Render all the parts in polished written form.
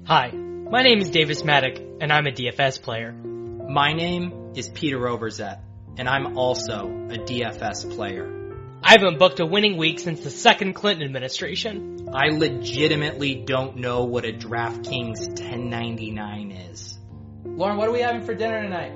Hi, my name is Davis Mattek, and I'm a DFS player. My name is Peter Overzet, and I'm also a DFS player. I haven't booked a winning week since the second Clinton administration. I legitimately don't know what a DraftKings 1099 is. Lauren, what are we having for dinner tonight?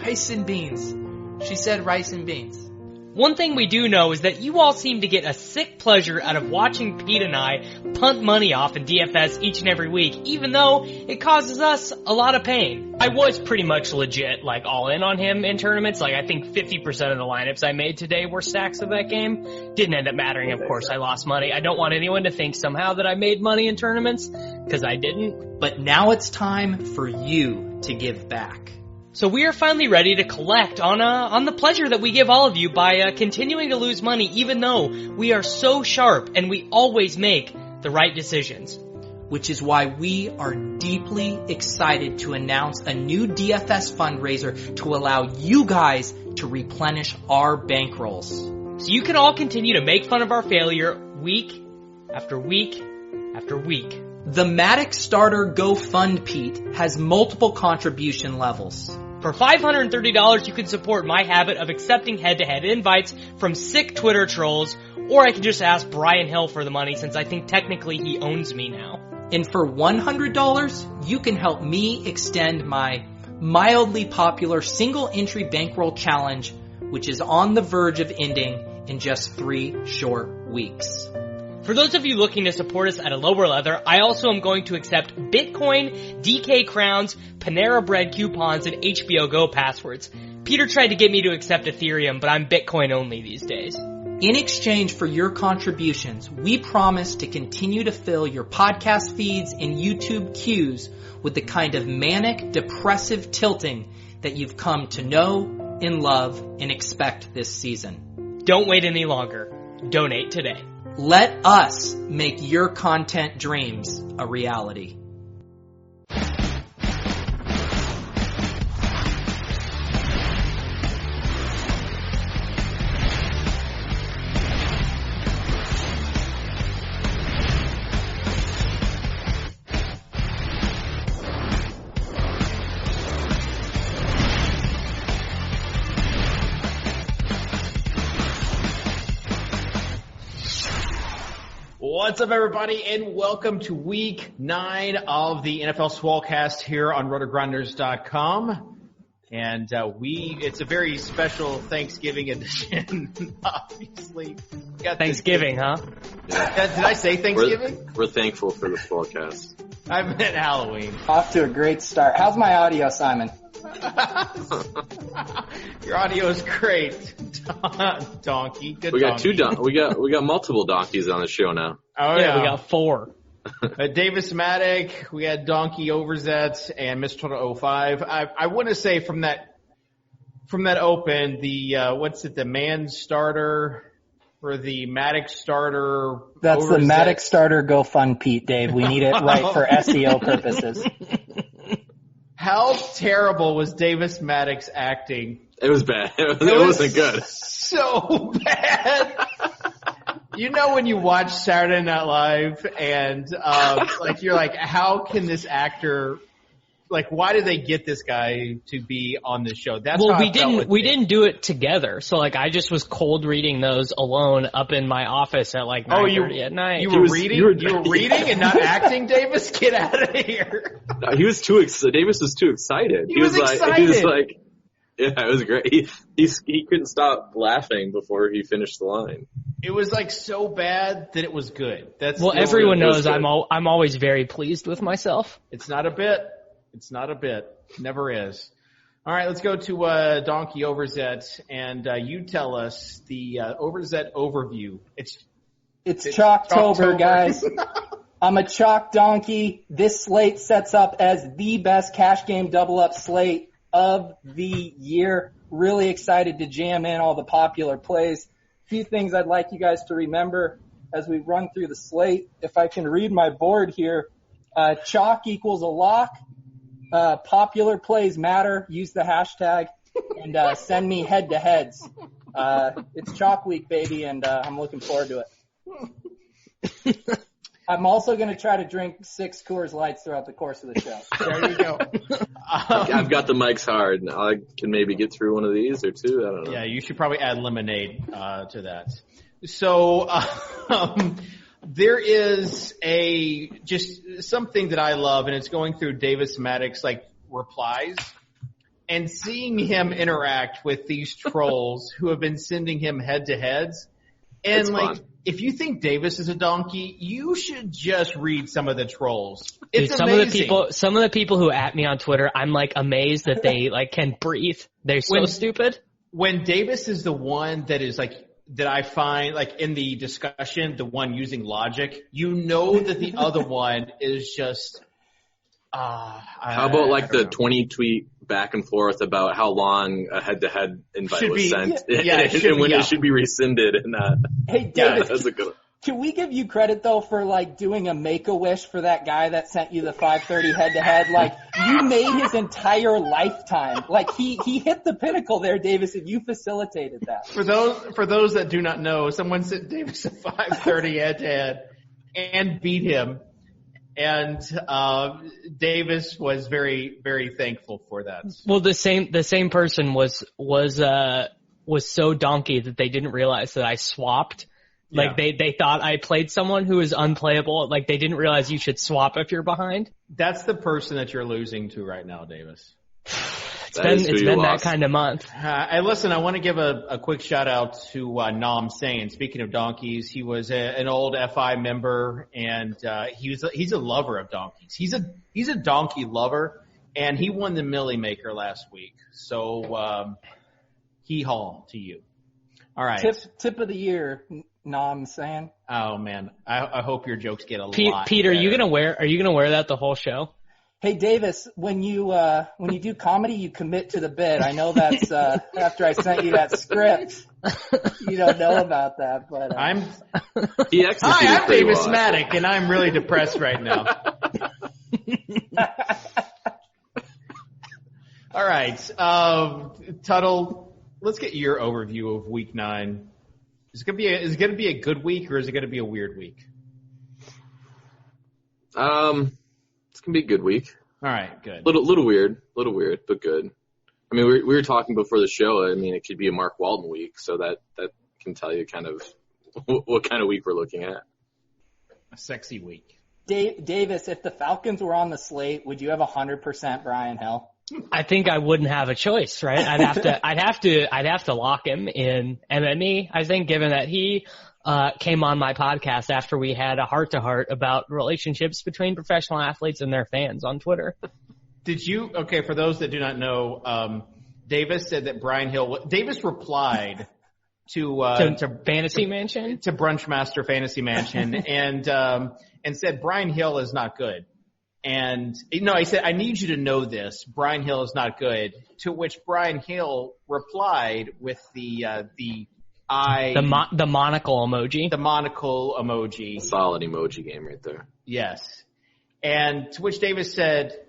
Rice and beans. She said rice and beans. One thing we do know is that you all seem to get a sick pleasure out of watching Pete and I punt money off in DFS each and every week, even though it causes us a lot of pain. I was pretty much legit, all in on him in tournaments. I think 50% of the lineups I made today were stacks of that game. Didn't end up mattering, of course. I lost money. I don't want anyone to think somehow that I made money in tournaments, because I didn't. But now it's time for you to give back. So we are finally ready to collect on the pleasure that we give all of you by continuing to lose money, even though we are so sharp and we always make the right decisions. Which is why we are deeply excited to announce a new DFS fundraiser to allow you guys to replenish our bankrolls. So you can all continue to make fun of our failure week after week after week. The Mattek Starter GoFund Pete has multiple contribution levels. For $530, you can support my habit of accepting head-to-head invites from sick Twitter trolls, or I can just ask Brian Hill for the money since I think technically he owns me now. And for $100, you can help me extend my mildly popular single-entry bankroll challenge, which is on the verge of ending in just 3 short weeks. For those of you looking to support us at a lower level, I also am going to accept Bitcoin, DK crowns, Panera Bread coupons, and HBO Go passwords. Peter tried to get me to accept Ethereum, but I'm Bitcoin only these days. In exchange for your contributions, we promise to continue to fill your podcast feeds and YouTube queues with the kind of manic, depressive tilting that you've come to know and love and expect this season. Don't wait any longer. Donate today. Let us make your content dreams a reality. What's up, everybody, and welcome to Week 9 of the NFL SWOLECAST here on RotoGrinders.com. And it's a very special Thanksgiving edition, obviously. Thanksgiving, huh? Yeah. Did I say Thanksgiving? We're thankful for the SWOLECAST. I meant Halloween. Off to a great start. How's my audio, Simon? Your audio is great, donkey. Good. We got donkey. we got multiple donkeys on the show now. Oh yeah, we got 4. Davis Mattek, we had Donkey Overzet, and Mr. Tuttle 05. I want to say from that open, the man starter or the Mattek starter. That's Overzet. the Mattek Starter GoFund Pete, Dave. We need it right for SEO purposes. How terrible was Davis Mattek's acting? It was bad. It wasn't good. So bad. You know when you watch Saturday Night Live and you're like, how can this actor, why did they get this guy to be on this show? That's how we didn't do it together. So I just was cold reading those alone up in my office at 9:30 at night. You were reading and not acting, Davis? Get out of here. No, Davis was too excited. He was excited. He was like, yeah, it was great. He couldn't stop laughing before he finished the line. It was so bad that it was good. Everyone knows I'm always very pleased with myself. It's not a bit. Never is. All right, let's go to Donkey Overzet, and you tell us the Overzet overview. It's Chalktober, guys. I'm a chalk donkey. This slate sets up as the best cash game double-up slate of the year. Really excited to jam in all the popular plays. Few things I'd like you guys to remember as we run through the slate. If I can read my board here, chalk equals a lock. Popular plays matter. Use the hashtag and send me head-to-heads. It's chalk week, baby, and I'm looking forward to it. I'm also going to try to drink 6 Coors Lights throughout the course of the show. There you go. I've got the mics hard. I can maybe get through one of these or two. I don't know. Yeah, you should probably add lemonade to that. So there is just something that I love, and it's going through Davis Mattek's replies and seeing him interact with these trolls who have been sending him head-to-heads. And It's fun. if you think Davis is a donkey, you should just read some of the trolls. It's Dude, amazing. some of the people who at me on Twitter, I'm amazed that they can breathe. They're so stupid. When Davis is the one that is that I find in the discussion, the one using logic, that the other one is just. How about the 20-tweet back and forth about how long a head-to-head invite was sent? Yeah, it should be rescinded. And Hey, David, that's a good one. can we give you credit, though, for, doing a Make-A-Wish for that guy that sent you the 5:30 head-to-head? You made his entire lifetime. He hit the pinnacle there, Davis, and you facilitated that. For those that do not know, someone sent Davis a 5:30 head-to-head and beat him. And Davis was very, very thankful for that. Well, the same person was so donkey that they didn't realize that I swapped. They thought I played someone who was unplayable. They didn't realize you should swap if you're behind. That's the person that you're losing to right now, Davis. It's been that kind of month. Hey, listen, I want to give a quick shout out to Nam Sane. Speaking of donkeys, he was an old FI member, and he's a lover of donkeys. He's a donkey lover, and he won the Millie Maker last week. So hee haw to you. All right. Tip of the year, Nam Sane. Oh man, I hope your jokes get a lot. Pete, better. are you gonna wear that the whole show? Hey, Davis, when you do comedy, you commit to the bit. I know that's after I sent you that script. You don't know about that, but Hi, I'm Davis Mattek, and I'm really depressed right now. All right, Tuttle, let's get your overview of Week 9. Is it gonna be a good week, or is it gonna be a weird week? It's going to be a good week. All right, good. Little weird, but good. I mean, we were talking before the show. I mean, it could be a Mark Walton week, so that can tell you kind of what kind of week we're looking at. A sexy week. Davis, if the Falcons were on the slate, would you have 100% Brian Hill? I think I wouldn't have a choice, right? I'd have to lock him in MME. I think, given that he came on my podcast after we had a heart-to-heart about relationships between professional athletes and their fans on Twitter. Okay, for those that do not know, Davis said that Davis replied to Fantasy Mansion? To Brunchmaster Fantasy Mansion and said Brian Hill is not good. And no, he said, I need you to know this. Brian Hill is not good. To which Brian Hill replied with the monocle emoji. The monocle emoji. Solid emoji game right there. Yes. And to which Davis said,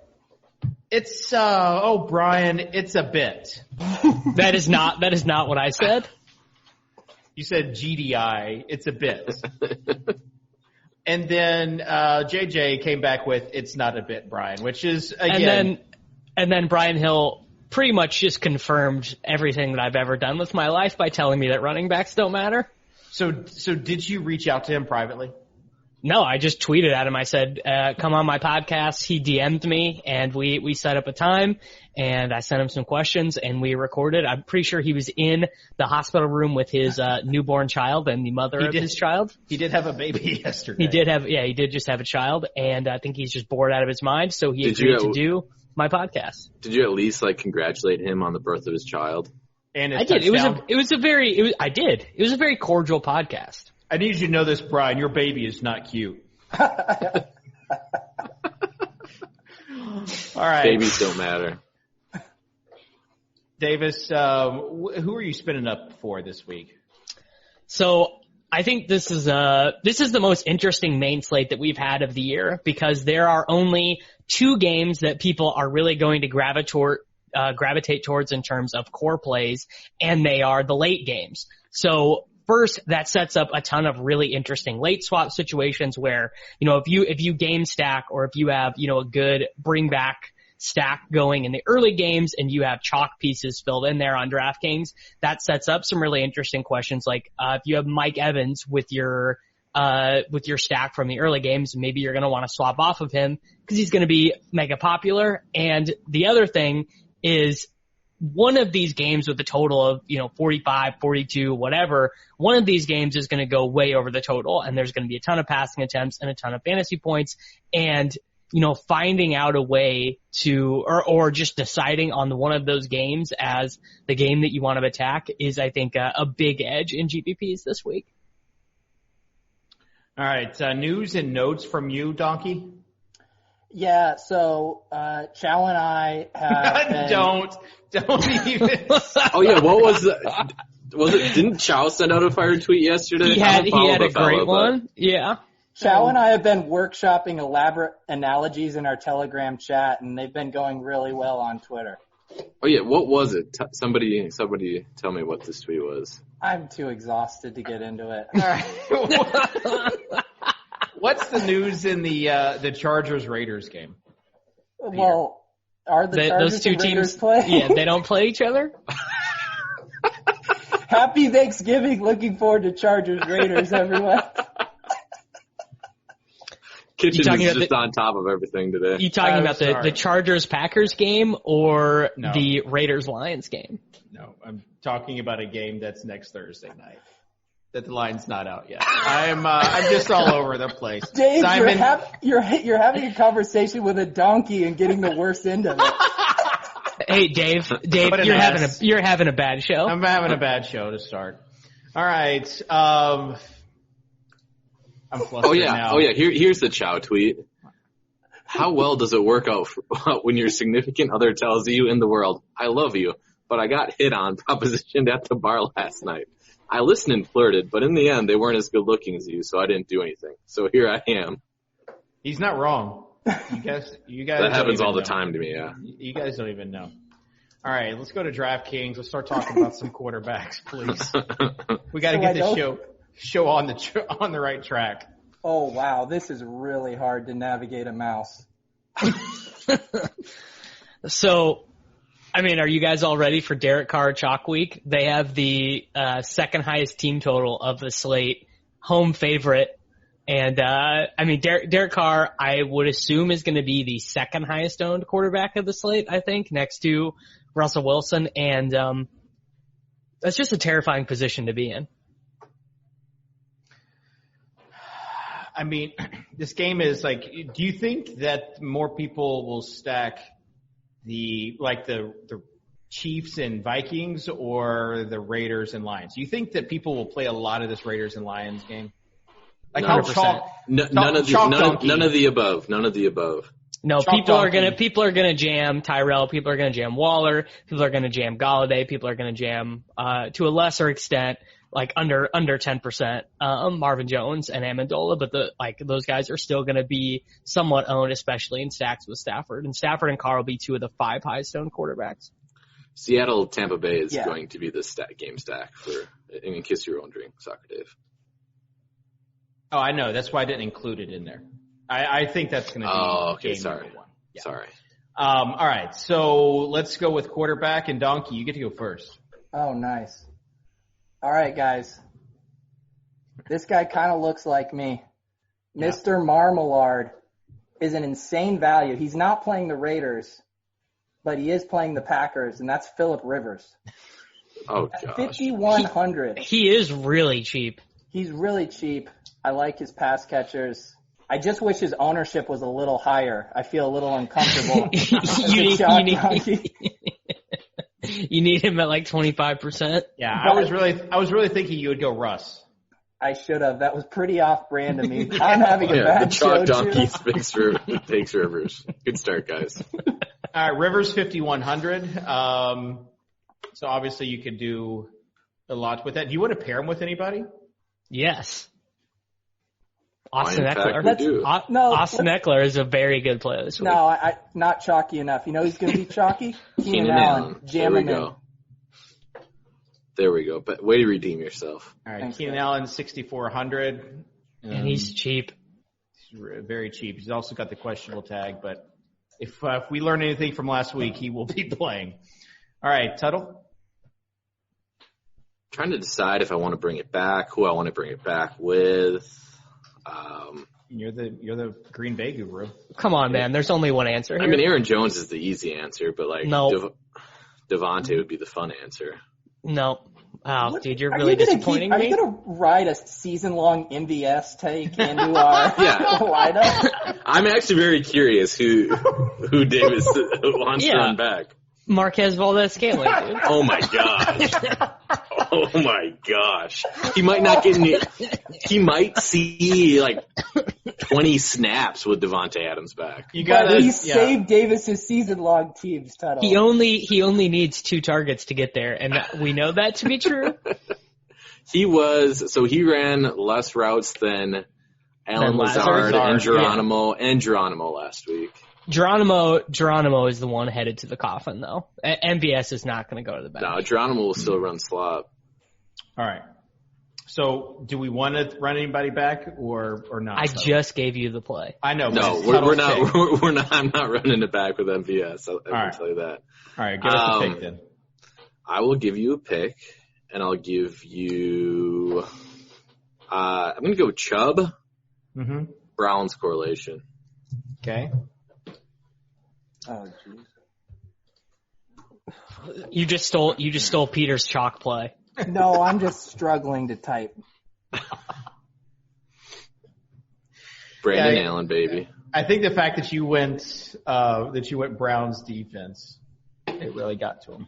it's, Brian, it's a bit. That is not what I said. You said GDI, it's a bit. And then, JJ came back with, it's not a bit, Brian, which is, again. And then Brian Hill pretty much just confirmed everything that I've ever done with my life by telling me that running backs don't matter. So did you reach out to him privately? No, I just tweeted at him. I said, come on my podcast. He DM'd me, and we set up a time, and I sent him some questions, and we recorded. I'm pretty sure he was in the hospital room with his newborn child and the mother of his child. He did have a baby yesterday. He did just have a child, and I think he's just bored out of his mind, so he agreed to do my podcast. Did you at least congratulate him on the birth of his child? And I did. It was a very cordial podcast. I need you to know this, Brian. Your baby is not cute. All right. Babies don't matter. Davis, who are you spinning up for this week? So I think this is the most interesting main slate that we've had of the year, because there are only 2 games that people are really going to gravitate towards in terms of core plays, and they are the late games. So first, that sets up a ton of really interesting late swap situations where, if you game stack or if you have, a good bring back stack going in the early games and you have chalk pieces filled in there on DraftKings, that sets up some really interesting questions. Like, if you have Mike Evans with your stack from the early games, maybe you're going to want to swap off of him because he's going to be mega popular. And the other thing is, one of these games with a total of, 45, 42, whatever, one of these games is going to go way over the total, and there's going to be a ton of passing attempts and a ton of fantasy points. And, finding out a way to, or just deciding on one of those games as the game that you want to attack is, I think, a big edge in GPPs this week. All right, news and notes from you, Donkey. Yeah, so Chow and I have Don't even. Oh yeah, what was it? Didn't Chow send out a fire tweet yesterday? He had a great one. Yeah. Chow and I have been workshopping elaborate analogies in our Telegram chat, and they've been going really well on Twitter. Oh yeah, what was it? Somebody tell me what this tweet was. I'm too exhausted to get into it. All right. What's the news in the Chargers-Raiders game? Well, are the Chargers those two and Raiders teams play? Yeah, they don't play each other. Happy Thanksgiving! Looking forward to Chargers-Raiders, everyone. Kitchen is just on top of everything today. You talking about the Chargers-Packers game or No. the Raiders-Lions game? No, I'm talking about a game that's next Thursday night. That the line's not out yet. I'm just all over the place. Dave, Simon, you're having a conversation with a donkey and getting the worst end of it. Hey, Dave, What an ass. you're having a bad show. I'm having a bad show to start. All right. I'm flustered now. Oh yeah. Here's the Chow tweet. How well does it work out when your significant other tells you in the world, "I love you, but I got hit on, propositioned at the bar last night. I listened and flirted, but in the end, they weren't as good looking as you, so I didn't do anything. So here I am." He's not wrong. You guys. That happens all the time to me, yeah. You guys don't even know. All right, let's go to DraftKings. Let's start talking about some quarterbacks, please. We got to get this show on the right track. Oh wow, this is really hard to navigate a mouse. So, are you guys all ready for Derek Carr Chalk Week? They have the second highest team total of the slate, home favorite. And, Derek Carr, I would assume, is going to be the second highest owned quarterback of the slate, I think, next to Russell Wilson. And that's just a terrifying position to be in. This game is like, do you think that more people will stack the Chiefs and Vikings or the Raiders and Lions? Do you think that people will play a lot of this Raiders and Lions game? Like 100%. None of the above. None of the above. No, people are gonna jam Tyrell. People are gonna jam Waller. People are gonna jam Galladay. People are gonna jam, to a lesser extent, like under 10%, Marvin Jones and Amendola, but those guys are still gonna be somewhat owned, especially in stacks with Stafford. And Stafford and Carr will be two of the 5 highest owned quarterbacks. Seattle, Tampa Bay is going to be the game stack in case you were wondering, Socrdave. Oh, I know. That's why I didn't include it in there. I think that's going to be game number one. Yeah. Sorry. All right. So let's go with quarterback and Donkey. You get to go first. Oh, nice. All right, guys. This guy kind of looks like me. Yeah. Mr. Marmalade is an insane value. He's not playing the Raiders, but he is playing the Packers, and that's Phillip Rivers. Oh, gosh. 5,100. He is really cheap. He's really cheap. I like his pass catchers. I just wish his ownership was a little higher. I feel a little uncomfortable. You need him at like 25%. Yeah, I was really thinking you would go Russ. I should have. That was pretty off-brand of me. I'm having a bad the chalk show, donkey too. takes Rivers. Good start, guys. All right, Rivers 5,100. So obviously you could do a lot with that. Do you want to pair him with anybody? Yes. Austin Eckler. Austin Eckler is a very good player this week. No, not chalky enough. You know he's going to be chalky? Keenan Allen. Jam him in. There we go. But way to redeem yourself. All right, Thanks, Keenan guys. Allen, 6,400. And he's cheap. He's very cheap. He's also got the questionable tag, but if we learn anything from last week, he will be playing. All right, Tuttle. Trying to decide if I want to bring it back, who I want to bring it back with. You're the Green Bay guru. Come on, man. There's only one answer here. I mean, Aaron Jones is the easy answer, but like No. Devontae would be the fun answer. No. Oh, dude, you're Are really you gonna disappointing Are me. you going to ride a season-long MVS take into our Yeah. lineup? I'm actually very curious who Davis wants to run back. Marquez Valdez-Scantling, dude. Oh my gosh. Oh my gosh. He might not get any. He might see like 20 snaps with Devontae Adams back. You But got he saved Davis's season-long teams, Tuttle. He only needs 2 targets to get there, and we know that to be true. He ran less routes than Alan Lazard, Lazard and Geronimo last week. Geronimo is the one headed to the coffin, though. MVS is not going to go to the bench. No, Geronimo will still run slot. All right. So, do we want to run anybody back or not? I just gave you the play. I know. No, but we're it's not. Tuttle's We're not. I'm not running it back with MVS. I can tell you that. pick. All right, give us a pick then. I will give you a pick, and I'll give you. I'm going to go Chubb. Mm-hmm. Browns correlation. Okay. Oh, jeez. You just stole Peter's chalk play. No, I'm just struggling to type. Brandon Allen, baby. I think the fact that you went Browns defense, it really got to him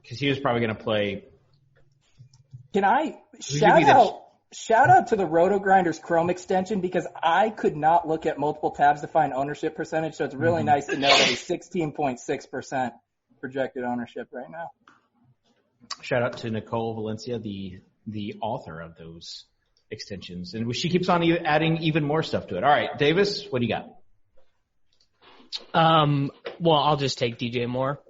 because he was probably going to play. Can I give me shout out to the RotoGrinders Chrome extension because I could not look at multiple tabs to find ownership percentage, so it's really nice to know that he's 16.6% projected ownership right now. Shout out to Nicole Valencia, the author of those extensions, and she keeps on adding even more stuff to it. All right, Davis, what do you got? Well, I'll just take DJ Moore.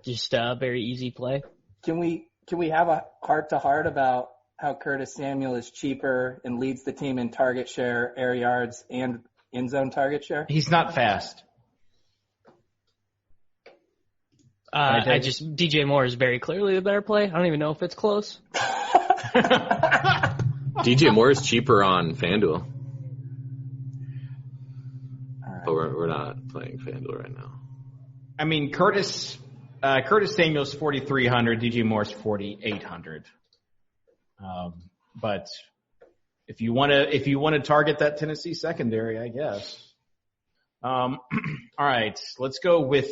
Just a very easy play. Can we have a heart-to-heart about how Curtis Samuel is cheaper and leads the team in target share, air yards, and in-zone target share? He's not fast. DJ Moore is very clearly the better play. I don't even know if it's close. DJ Moore is cheaper on FanDuel. Right. But we're not playing FanDuel right now. I mean, Curtis Samuel's 4,300, DJ Moore's 4,800. But if you want to target that Tennessee secondary, I guess. All right, let's go with.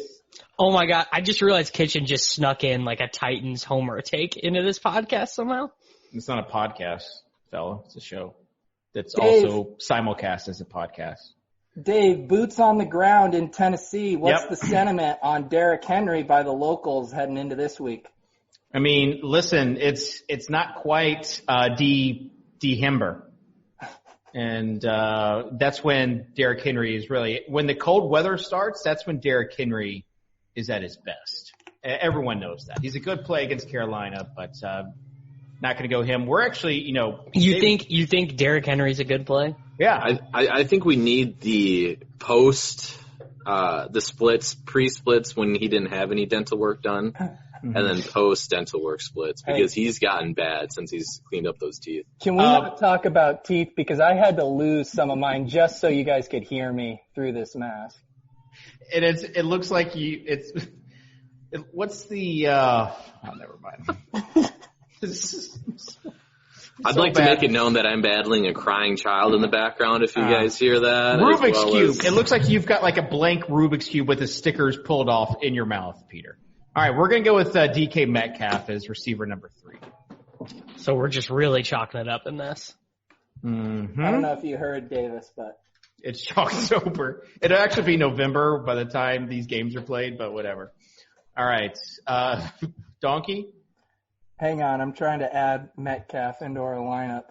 Oh my God! I just realized Kitchen just snuck in like a Titans homer take into this podcast somehow. It's not a podcast, fella. It's a show that's Dave. also simulcast as a podcast. Dave, boots on the ground in Tennessee. What's the sentiment on Derrick Henry by the locals heading into this week? I mean, listen, it's not quite Hember. And that's when Derrick Henry is really – when the cold weather starts, that's when Derrick Henry is at his best. Everyone knows that. He's a good play against Carolina, but not going to go him. We're actually, You think Derrick Henry's a good play? Yeah. I think we need the post the splits, pre-splits when he didn't have any dental work done, and then post-dental work splits because he's gotten bad since he's cleaned up those teeth. Can we not talk about teeth? Because I had to lose some of mine just so you guys could hear me through this mask. It looks like what's the never mind. I'd like to make it known that I'm battling a crying child in the background if you guys hear that. Rubik's Cube. It looks like you've got like a blank Rubik's Cube with the stickers pulled off in your mouth, Peter. All right, we're going to go with DK Metcalf as receiver number 3. So we're just really chalking it up in this. Mm-hmm. I don't know if you heard Davis, but it's Chalktober. It'll actually be November by the time these games are played, but whatever. All right, Donkey. hang on. I'm trying to add Metcalf into our lineup.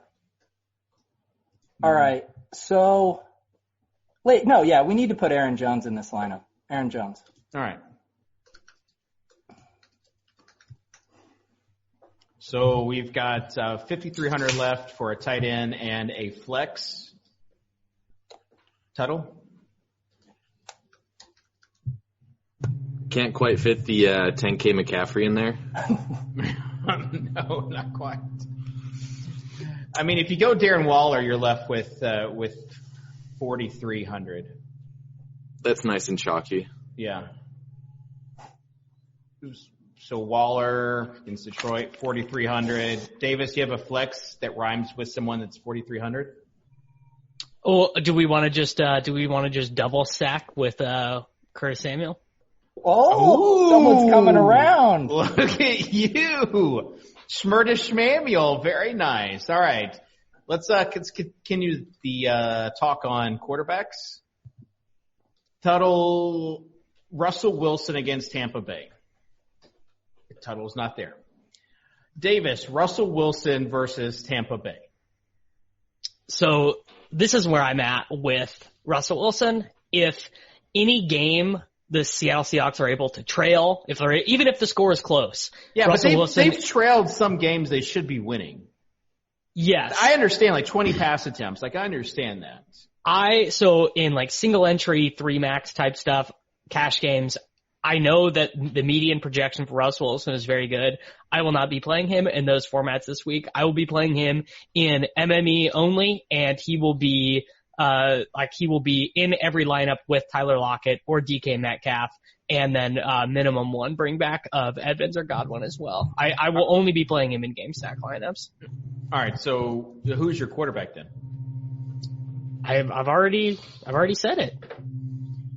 All right. So, we need to put Aaron Jones in this lineup. Aaron Jones. All right. So we've got 5,300 left for a tight end and a flex. Tuttle? Can't quite fit the 10K McCaffrey in there. No, not quite. I mean, if you go Darren Waller, you're left with 4,300. That's nice and chalky. Yeah. So Waller against Detroit, 4,300. Davis, you have a flex that rhymes with someone that's 4,300? Oh, do we want to just double stack with Curtis Samuel? Oh, someone's coming around. Look at you. Schmurdish Schmamuel. Very nice. All right. Let's continue the talk on quarterbacks. Tuttle, Russell Wilson against Tampa Bay. Tuttle's not there. Davis, Russell Wilson versus Tampa Bay. So this is where I'm at with Russell Wilson. If any game the Seattle Seahawks are able to trail, even if the score is close. Yeah, Russell but Wilson, they've trailed some games they should be winning. Yes. I understand, like 20 pass attempts. Like, I understand that. So in like single entry, 3 max type stuff, cash games, I know that the median projection for Russell Wilson is very good. I will not be playing him in those formats this week. I will be playing him in MME only, and he will be in every lineup with Tyler Lockett or DK Metcalf, and then minimum 1 bring back of Evans or Godwin as well. I will only be playing him in game stack lineups. All right, so who's your quarterback then? I've already said it.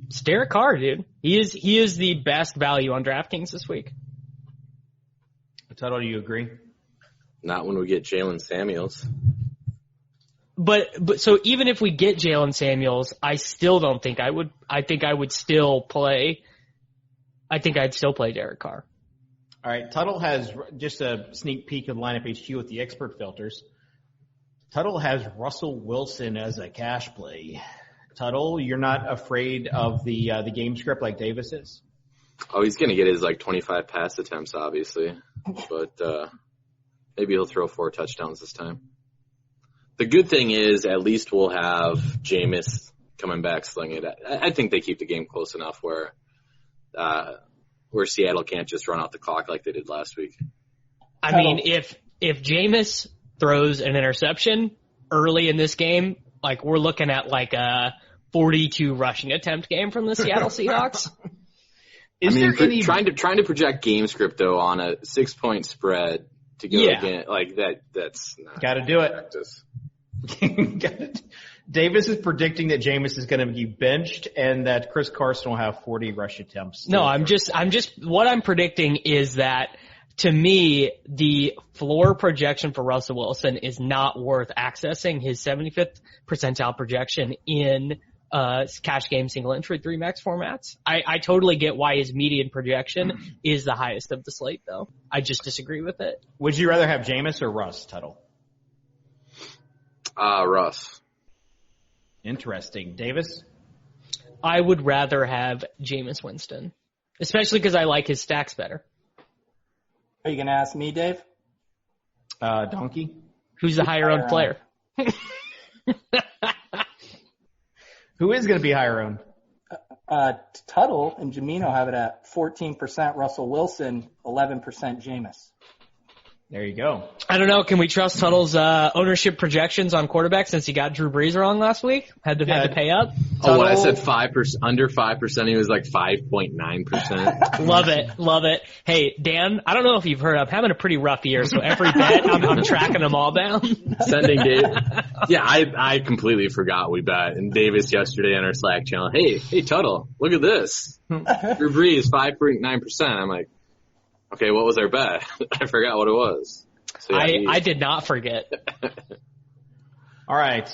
It's Derek Carr, dude. He is the best value on DraftKings this week. Tuttle, do you agree? Not when we get Jalen Samuels. But so even if we get Jalen Samuels, I still don't think I would. I think I'd still play Derek Carr. All right, Tuttle has just a sneak peek of lineup HQ with the expert filters. Tuttle has Russell Wilson as a cash play. Tuttle, you're not afraid of the game script like Davis is? Oh, he's going to get his 25 pass attempts, obviously. But maybe he'll throw 4 touchdowns this time. The good thing is at least we'll have Jameis coming back slinging it. I think they keep the game close enough where Seattle can't just run out the clock like they did last week. I mean, if Jameis throws an interception early in this game, we're looking at a 42 rushing attempt game from the Seattle Seahawks. Trying to project game script though on a 6-point spread to go again that's not gotta do it. Davis is predicting that Jameis is going to be benched and that Chris Carson will have 40 rush attempts. No, what I'm predicting is that to me, the floor projection for Russell Wilson is not worth accessing his 75th percentile projection in cash game single entry 3 max formats. I totally get why his median projection is the highest of the slate though. I just disagree with it. Would you rather have Jameis or Russ, Tuttle? Russ. Interesting. Davis? I would rather have Jameis Winston, especially because I like his stacks better. Are you going to ask me, Dave? Donkey? Who's the higher owned player? Who is going to be higher owned? Tuttle and Jamino have it at 14% Russell Wilson, 11% Jameis. There you go. I don't know. Can we trust Tuttle's ownership projections on quarterback since he got Drew Brees wrong last week? Had to pay up. Oh, I said 5%, under 5%. He was 5.9%. Love it. Hey, Dan, I don't know if you've heard. I'm having a pretty rough year, so every bet I'm tracking them all down. Sending Dave. Yeah, I completely forgot we bet. And Davis yesterday on our Slack channel, hey Tuttle, look at this. Drew Brees 5.9%. I'm like, okay, what was our bet? I forgot what it was. So, yeah, I did not forget. All right.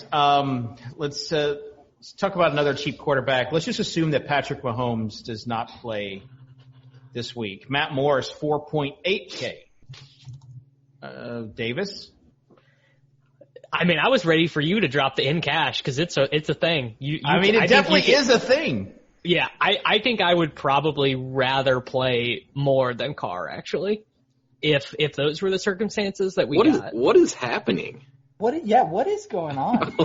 Let's talk about another cheap quarterback. Let's just assume that Patrick Mahomes does not play this week. Matt Morris, 4.8K. Davis? I mean, I was ready for you to drop the in cash because it's a thing. It definitely is a thing. Yeah, I think I would probably rather play more than Carr, actually. if those were the circumstances that we got. What is happening? What is going on?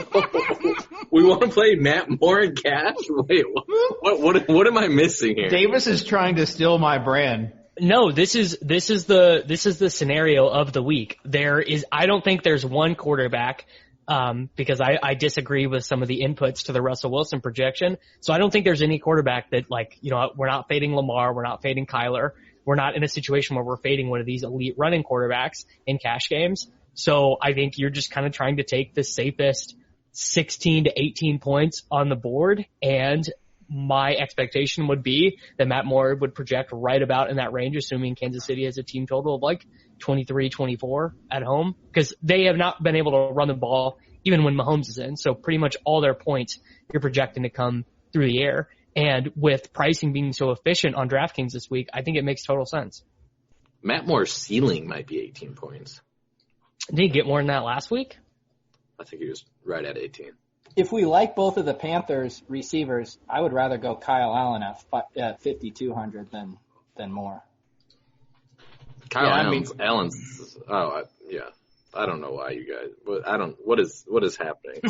We want to play Matt Moore in cash? Wait, what am I missing here? Davis is trying to steal my brand. No, this is the scenario of the week. I don't think there's one quarterback, because I disagree with some of the inputs to the Russell Wilson projection. So I don't think there's any quarterback that, like, you know, we're not fading Lamar, we're not fading Kyler. We're not in a situation where we're fading one of these elite running quarterbacks in cash games. So I think you're just kind of trying to take the safest 16 to 18 points on the board, and my expectation would be that Matt Moore would project right about in that range, assuming Kansas City has a team total of like 23-24 at home, because they have not been able to run the ball even when Mahomes is in. So pretty much all their points you're projecting to come through the air. And with pricing being so efficient on DraftKings this week, I think it makes total sense. Matt Moore's ceiling might be 18 points. Did he get more than that last week? I think he was right at 18. If we like both of the Panthers receivers, I would rather go Kyle Allen at 5,200 than Moore. Allen's. I don't know why you guys. What is happening?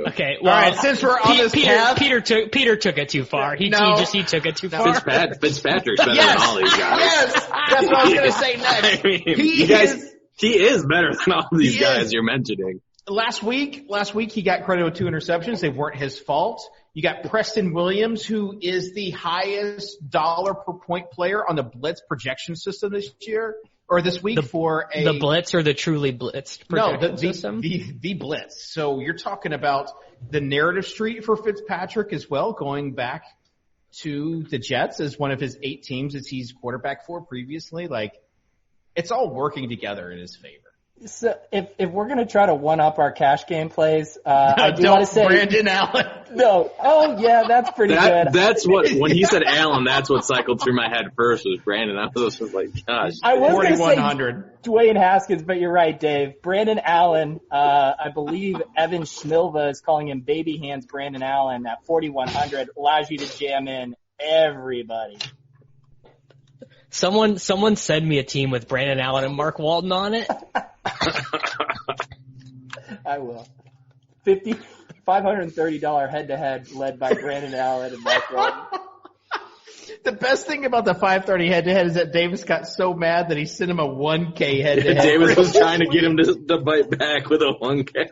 Okay, well, all right. Since we're on this path, Peter took it too far. He took it too far. Fitzpatrick's better than all these guys. Yes, that's what I was going to say next. I mean, he is better than all these guys you're mentioning. Last week he got credit with 2 interceptions. They weren't his fault. You got Preston Williams, who is the highest dollar per point player on the Blitz projection system this week the Blitz or the truly blitzed projection system? The Blitz. So you're talking about the narrative street for Fitzpatrick as well, going back to the Jets as one of his 8 teams that he's quarterback for previously. Like, it's all working together in his favor. So if we're gonna try to one up our cash game plays, I do want to say Brandon Allen. No. Oh yeah, that's pretty good. That's when he said Allen, that's what cycled through my head first was Brandon. I was just like, gosh. I was gonna say 4,100. Dwayne Haskins, but you're right, Dave. Brandon Allen. I believe Evan Schmilva is calling him baby hands. Brandon Allen at 4,100 allows you to jam in everybody. Someone send me a team with Brandon Allen and Mark Walton on it. I will. $530 head-to-head led by Brandon Allen and Mark Walton. The best thing about the 530 head-to-head is that Davis got so mad that he sent him a 1K head-to-head. Davis was trying to get him to bite back with a 1K.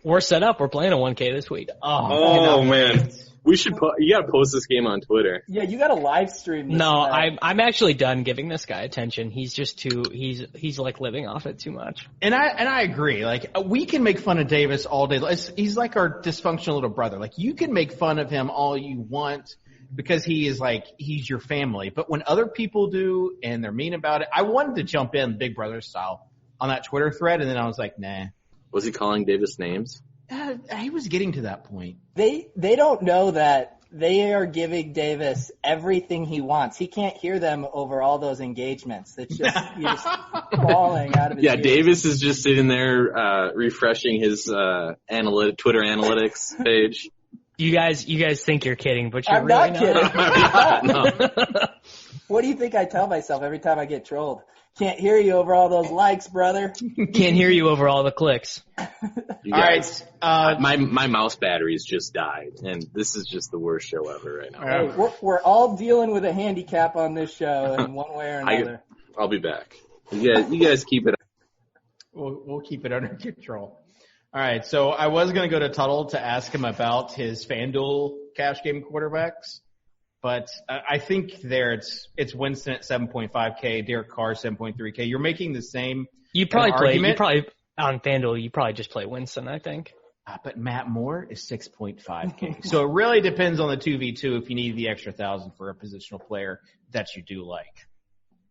We're set up. We're playing a 1K this week. Oh man. We should you gotta post this game on Twitter. Yeah, you gotta live stream this. No, I'm actually done giving this guy attention. He's just he's like living off it too much. And I agree. Like, we can make fun of Davis all day. He's like our dysfunctional little brother. Like, you can make fun of him all you want because he's your family. But when other people do and they're mean about it, I wanted to jump in Big Brother style on that Twitter thread, and then I was like, nah. Was he calling Davis names? He was getting to that point. They don't know that they are giving Davis everything he wants. He can't hear them over all those engagements. It's just you're just falling out of his ears. Davis is just sitting there refreshing his Twitter analytics page. You guys think you're kidding, but you're I'm really not kidding. I'm not. No. What do you think I tell myself every time I get trolled? Can't hear you over all those likes, brother. Can't hear you over all the clicks. You guys, all right. My mouse battery's just died, and this is just the worst show ever right now. Hey, we're all dealing with a handicap on this show in one way or another. I'll be back. You guys keep it. We'll keep it under control. All right, so I was going to go to Tuttle to ask him about his FanDuel cash game quarterbacks. But I think it's Winston at 7.5K, Derek Carr 7.3K. You're making the same. You probably on FanDuel. You probably just play Winston, I think. But Matt Moore is 6.5K. So it really depends on the 2v2 if you need the extra 1,000 for a positional player that you do like.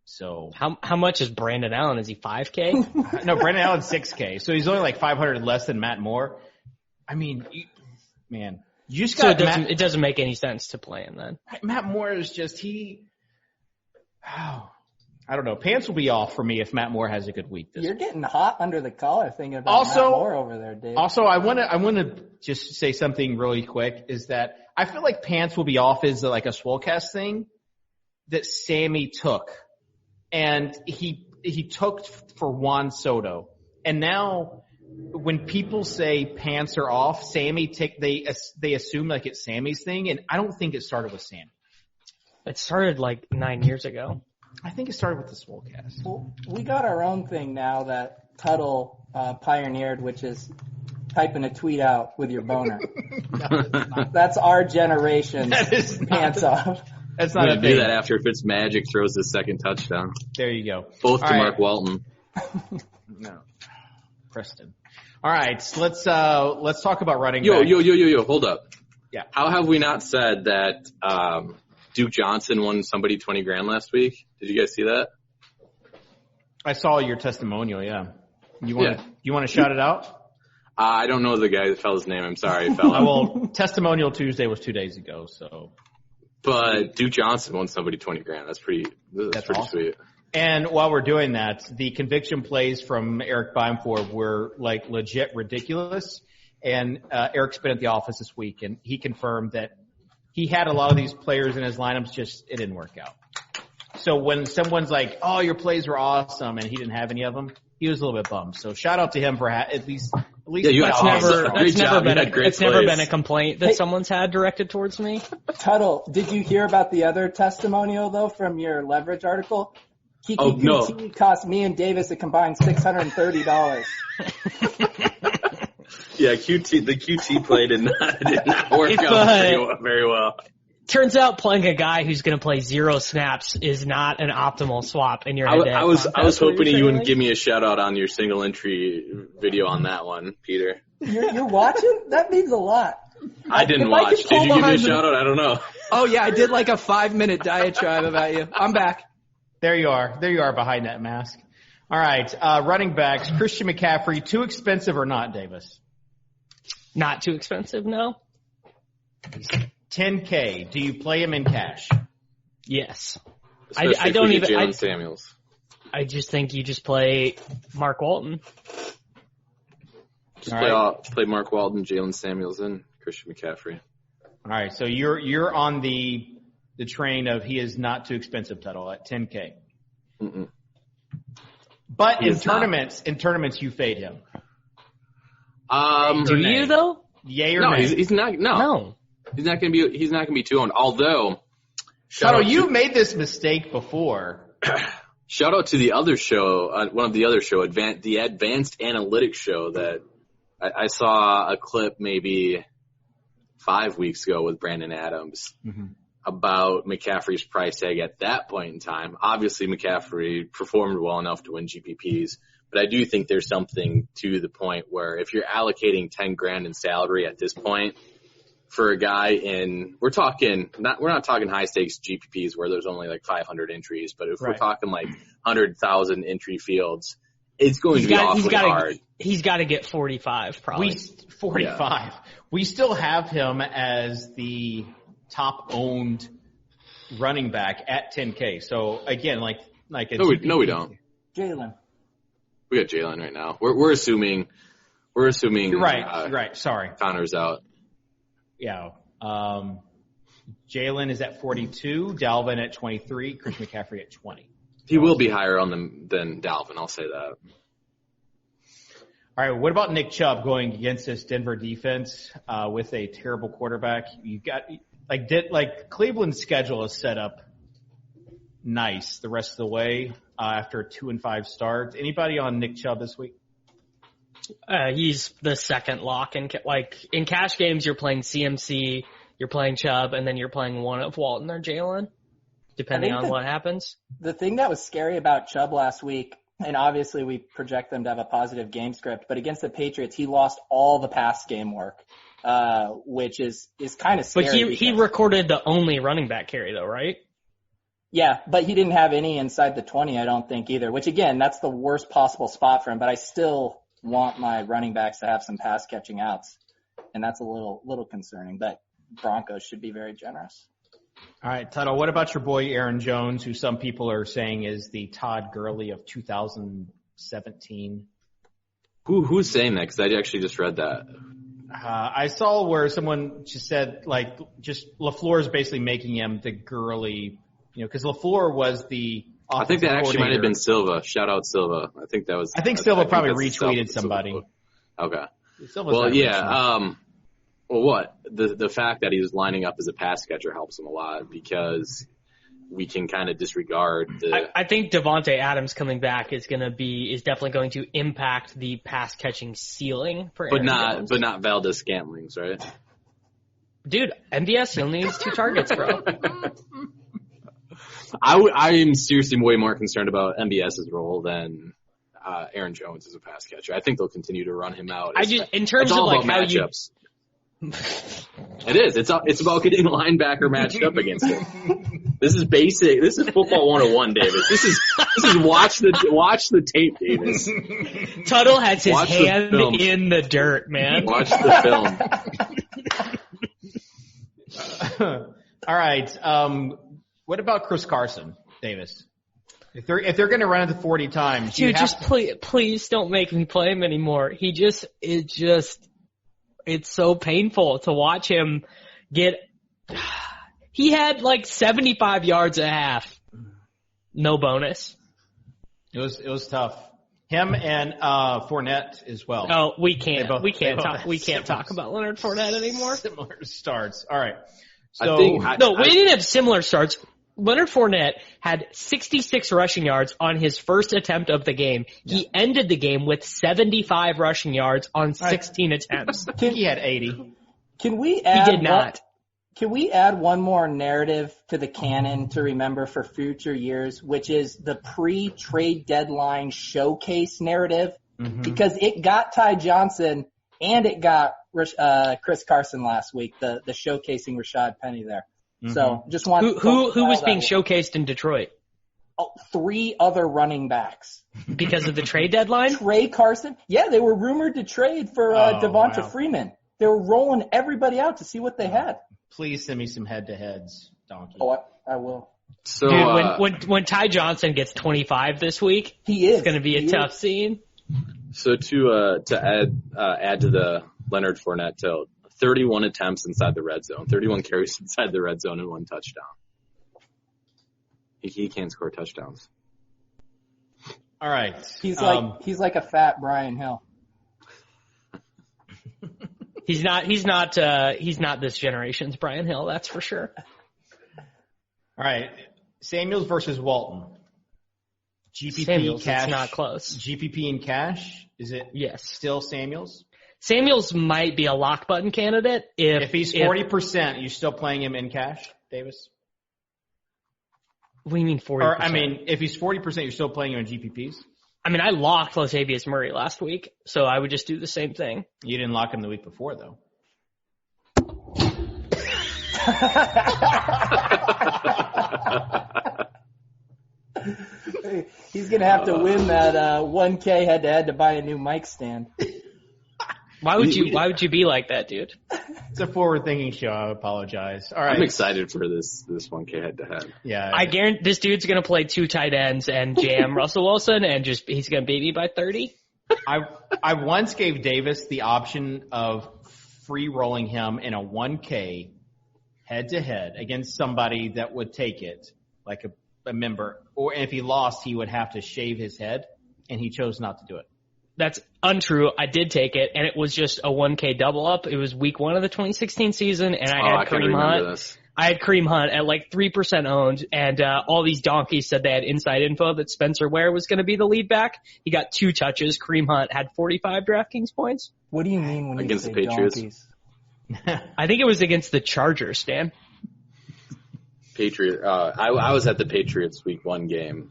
So how much is Brandon Allen? Is he 5K? No, Brandon Allen's 6K. So he's only like 500 less than Matt Moore. I mean, man. You just got it doesn't make any sense to play him then. Matt Moore is just I don't know. Pants will be off for me if Matt Moore has a good week this week. You're getting hot under the collar thinking about Matt Moore over there, Dave. Also, I want to just say something really quick is that I feel like Pants will be off is like a SWOLECAST thing that Sammy took and he took for Juan Soto. And now when people say pants are off, Sammy they assume like it's Sammy's thing, and I don't think it started with Sammy. It started like 9 years ago. I think it started with the SWOLECAST. Well, we got our own thing now that Tuttle pioneered, which is typing a tweet out with your boner. No, that's our generation's pants off. That's I'm not going a to do thing. that after Fitzmagic throws his second touchdown. There you go. Both to All right. Mark Walton. No, Preston. All right, so let's talk about running Yo, back. hold up. Yeah. How have we not said that Duke Johnson won somebody $20,000 last week? Did you guys see that? I saw your testimonial. Yeah. You want to shout it out? I don't know the fella's name. I'm sorry, fella. Well, Testimonial Tuesday was 2 days ago, so. But Duke Johnson won somebody $20,000. That's pretty That's awesome. sweet. And while we're doing that, the conviction plays from Eric Beimford were like legit ridiculous. And Eric's been at the office this week, and he confirmed that he had a lot of these players in his lineups, just it didn't work out. So when someone's like, "Oh, your plays were awesome," and he didn't have any of them, he was a little bit bummed. So shout out to him for at least. Yeah, you That's never been a complaint that someone's had directed towards me. Tuttle, did you hear about the other testimonial though from your leverage article? Kiki no. QT cost me and Davis a combined $630. Yeah, the QT play did not work out very well. Turns out playing a guy who's going to play 0 snaps is not an optimal swap in your head-to-head I was contest. hoping you wouldn't give me a shout out on your single entry video on that one, Peter. You're watching? That means a lot. I didn't watch. Did you give me a shout out? I don't know. Oh yeah, I did like a 5-minute diatribe about you. I'm back. There you are. There you are behind that mask. All right. Running backs, Christian McCaffrey, too expensive or not, Davis? Not too expensive, no? $10K. Do you play him in cash? Yes. Especially I don't even. Jalen Samuels. I just think you just play Mark Walton. Just play Mark Walton, Jalen Samuels, and Christian McCaffrey. All right. So you're on the train of he is not too expensive, Tuttle, at $10K. Mm-mm. But in tournaments, you fade him. Do you though? Yay or no? nay? He's not. No. He's not going to be too owned. Although, Tuttle, you've made this mistake before. Shout out to the other show, one of the other show, the Advanced Analytics show that I saw a clip maybe 5 weeks ago with Brandon Adams about McCaffrey's price tag at that point in time. Obviously, McCaffrey performed well enough to win GPPs, but I do think there's something to the point where if you're allocating $10,000 in salary at this point for a guy we're not talking high stakes GPPs where there's only like 500 entries, but if we're talking like 100,000 entry fields, it's going to be awfully hard. He's got to get 45 probably. 45. Yeah. We still have him as the top owned running back at 10K. So again, like no, we don't. Jalen. We got Jalen right now. We're assuming. You're right. Sorry. Connor's out. Yeah. Jalen is at 42, Dalvin at 23, Christian McCaffrey at 20. He will be higher on them than Dalvin. I'll say that. All right. What about Nick Chubb going against this Denver defense with a terrible quarterback? You got Cleveland's schedule is set up nice the rest of the way after a 2-5 start. Anybody on Nick Chubb this week? He's the second lock in cash games. You're playing CMC, you're playing Chubb, and then you're playing one of Walton or Jalen, depending on what happens. The thing that was scary about Chubb last week, and obviously we project them to have a positive game script, but against the Patriots, he lost all the pass game work, which is kind of scary. But he recorded the only running back carry though, right? Yeah, but he didn't have any inside the 20, I don't think either, which again, that's the worst possible spot for him, but I still want my running backs to have some pass catching outs, and that's a little concerning, but Broncos should be very generous. All right, Tuttle, what about your boy Aaron Jones, who some people are saying is the Todd Gurley of 2017? Who's saying that? Because I actually just read that. I saw where someone just said, LaFleur is basically making him the Gurley, because LaFleur was the I think that actually might have been Silva. Shout out Silva. I think Silva probably retweeted somebody. Okay. Silva's well, yeah. Well, what? The fact that he was lining up as a pass catcher helps him a lot because we can kind of disregard I think Devontae Adams coming back is definitely going to impact the pass catching ceiling for Aaron Jones. But not Valdez-Scantling's, right? Dude, MVS, he only needs 2 targets, bro. I am seriously way more concerned about MVS's role than Aaron Jones as a pass catcher. I think they'll continue to run him out. In terms of like how matchups. It is. It's about getting a linebacker matched up against him. This is basic. This is football 101, Davis. This is watch the tape, Davis. Tuttle has his hand in the dirt, man. Watch the film. All right. What about Chris Carson, Davis? If they're going to run it 40 times, dude, please don't make me play him anymore. It's so painful to watch him get. He had like 75 yards a half, no bonus. It was tough. Him and Fournette as well. Oh, we can't talk about Leonard Fournette anymore. Similar starts. All right. So we didn't have similar starts. Leonard Fournette had 66 rushing yards on his first attempt of the game. Yeah. He ended the game with 75 rushing yards on 16 attempts. I think he had 80. Can we add? He did not. Can we add one more narrative to the canon to remember for future years, which is the pre-trade deadline showcase narrative? Mm-hmm. Because it got Ty Johnson and it got Chris Carson last week, the showcasing Rashad Penny there. Mm-hmm. So just want who was being showcased in Detroit? 3 other running backs. Because of the trade deadline? Trey Carson? Yeah, they were rumored to trade for Devonta Freeman. They were rolling everybody out to see what they had. Please send me some head-to-heads, Donkey. Oh, I will. So, dude, when Ty Johnson gets 25 this week, it's going to be a tough scene. So to add to the Leonard Fournette tilt, 31 attempts inside the red zone, 31 carries inside the red zone, and 1 touchdown. He can't score touchdowns. All right. He's like a fat Brian Hill. He's not this generation's Brian Hill, that's for sure. All right. Samuels versus Walton. GPP Samuels, cash. It's not close. GPP and cash. Is it still Samuels? Samuels might be a lock button candidate if he's 40%. You still playing him in cash, Davis? What do you mean 40%? Or if he's 40%, you're still playing him in GPPs. I locked Latavius Murray last week, so I would just do the same thing. You didn't lock him the week before, though. He's gonna have to win that 1K head-to-head to buy a new mic stand. Why would you be like that, dude? It's a forward-thinking show. I apologize. All right. I'm excited for this 1K head-to-head. Yeah. I guarantee this dude's going to play 2 tight ends and jam Russell Wilson, and he's going to beat me by 30. I once gave Davis the option of free rolling him in a 1K head-to-head against somebody that would take it, like a member. Or if he lost, he would have to shave his head, and he chose not to do it. That's untrue. I did take it, and it was just a 1K double up. It was week 1 of the 2016 season, and I had Kareem Hunt. I had Kareem Hunt at like 3% owned, and all these donkeys said they had inside info that Spencer Ware was going to be the lead back. He got 2 touches. Kareem Hunt had 45 DraftKings points. What do you mean when against you the say Patriots? Donkeys? I think it was against the Chargers, Stan. I was at the Patriots week 1 game.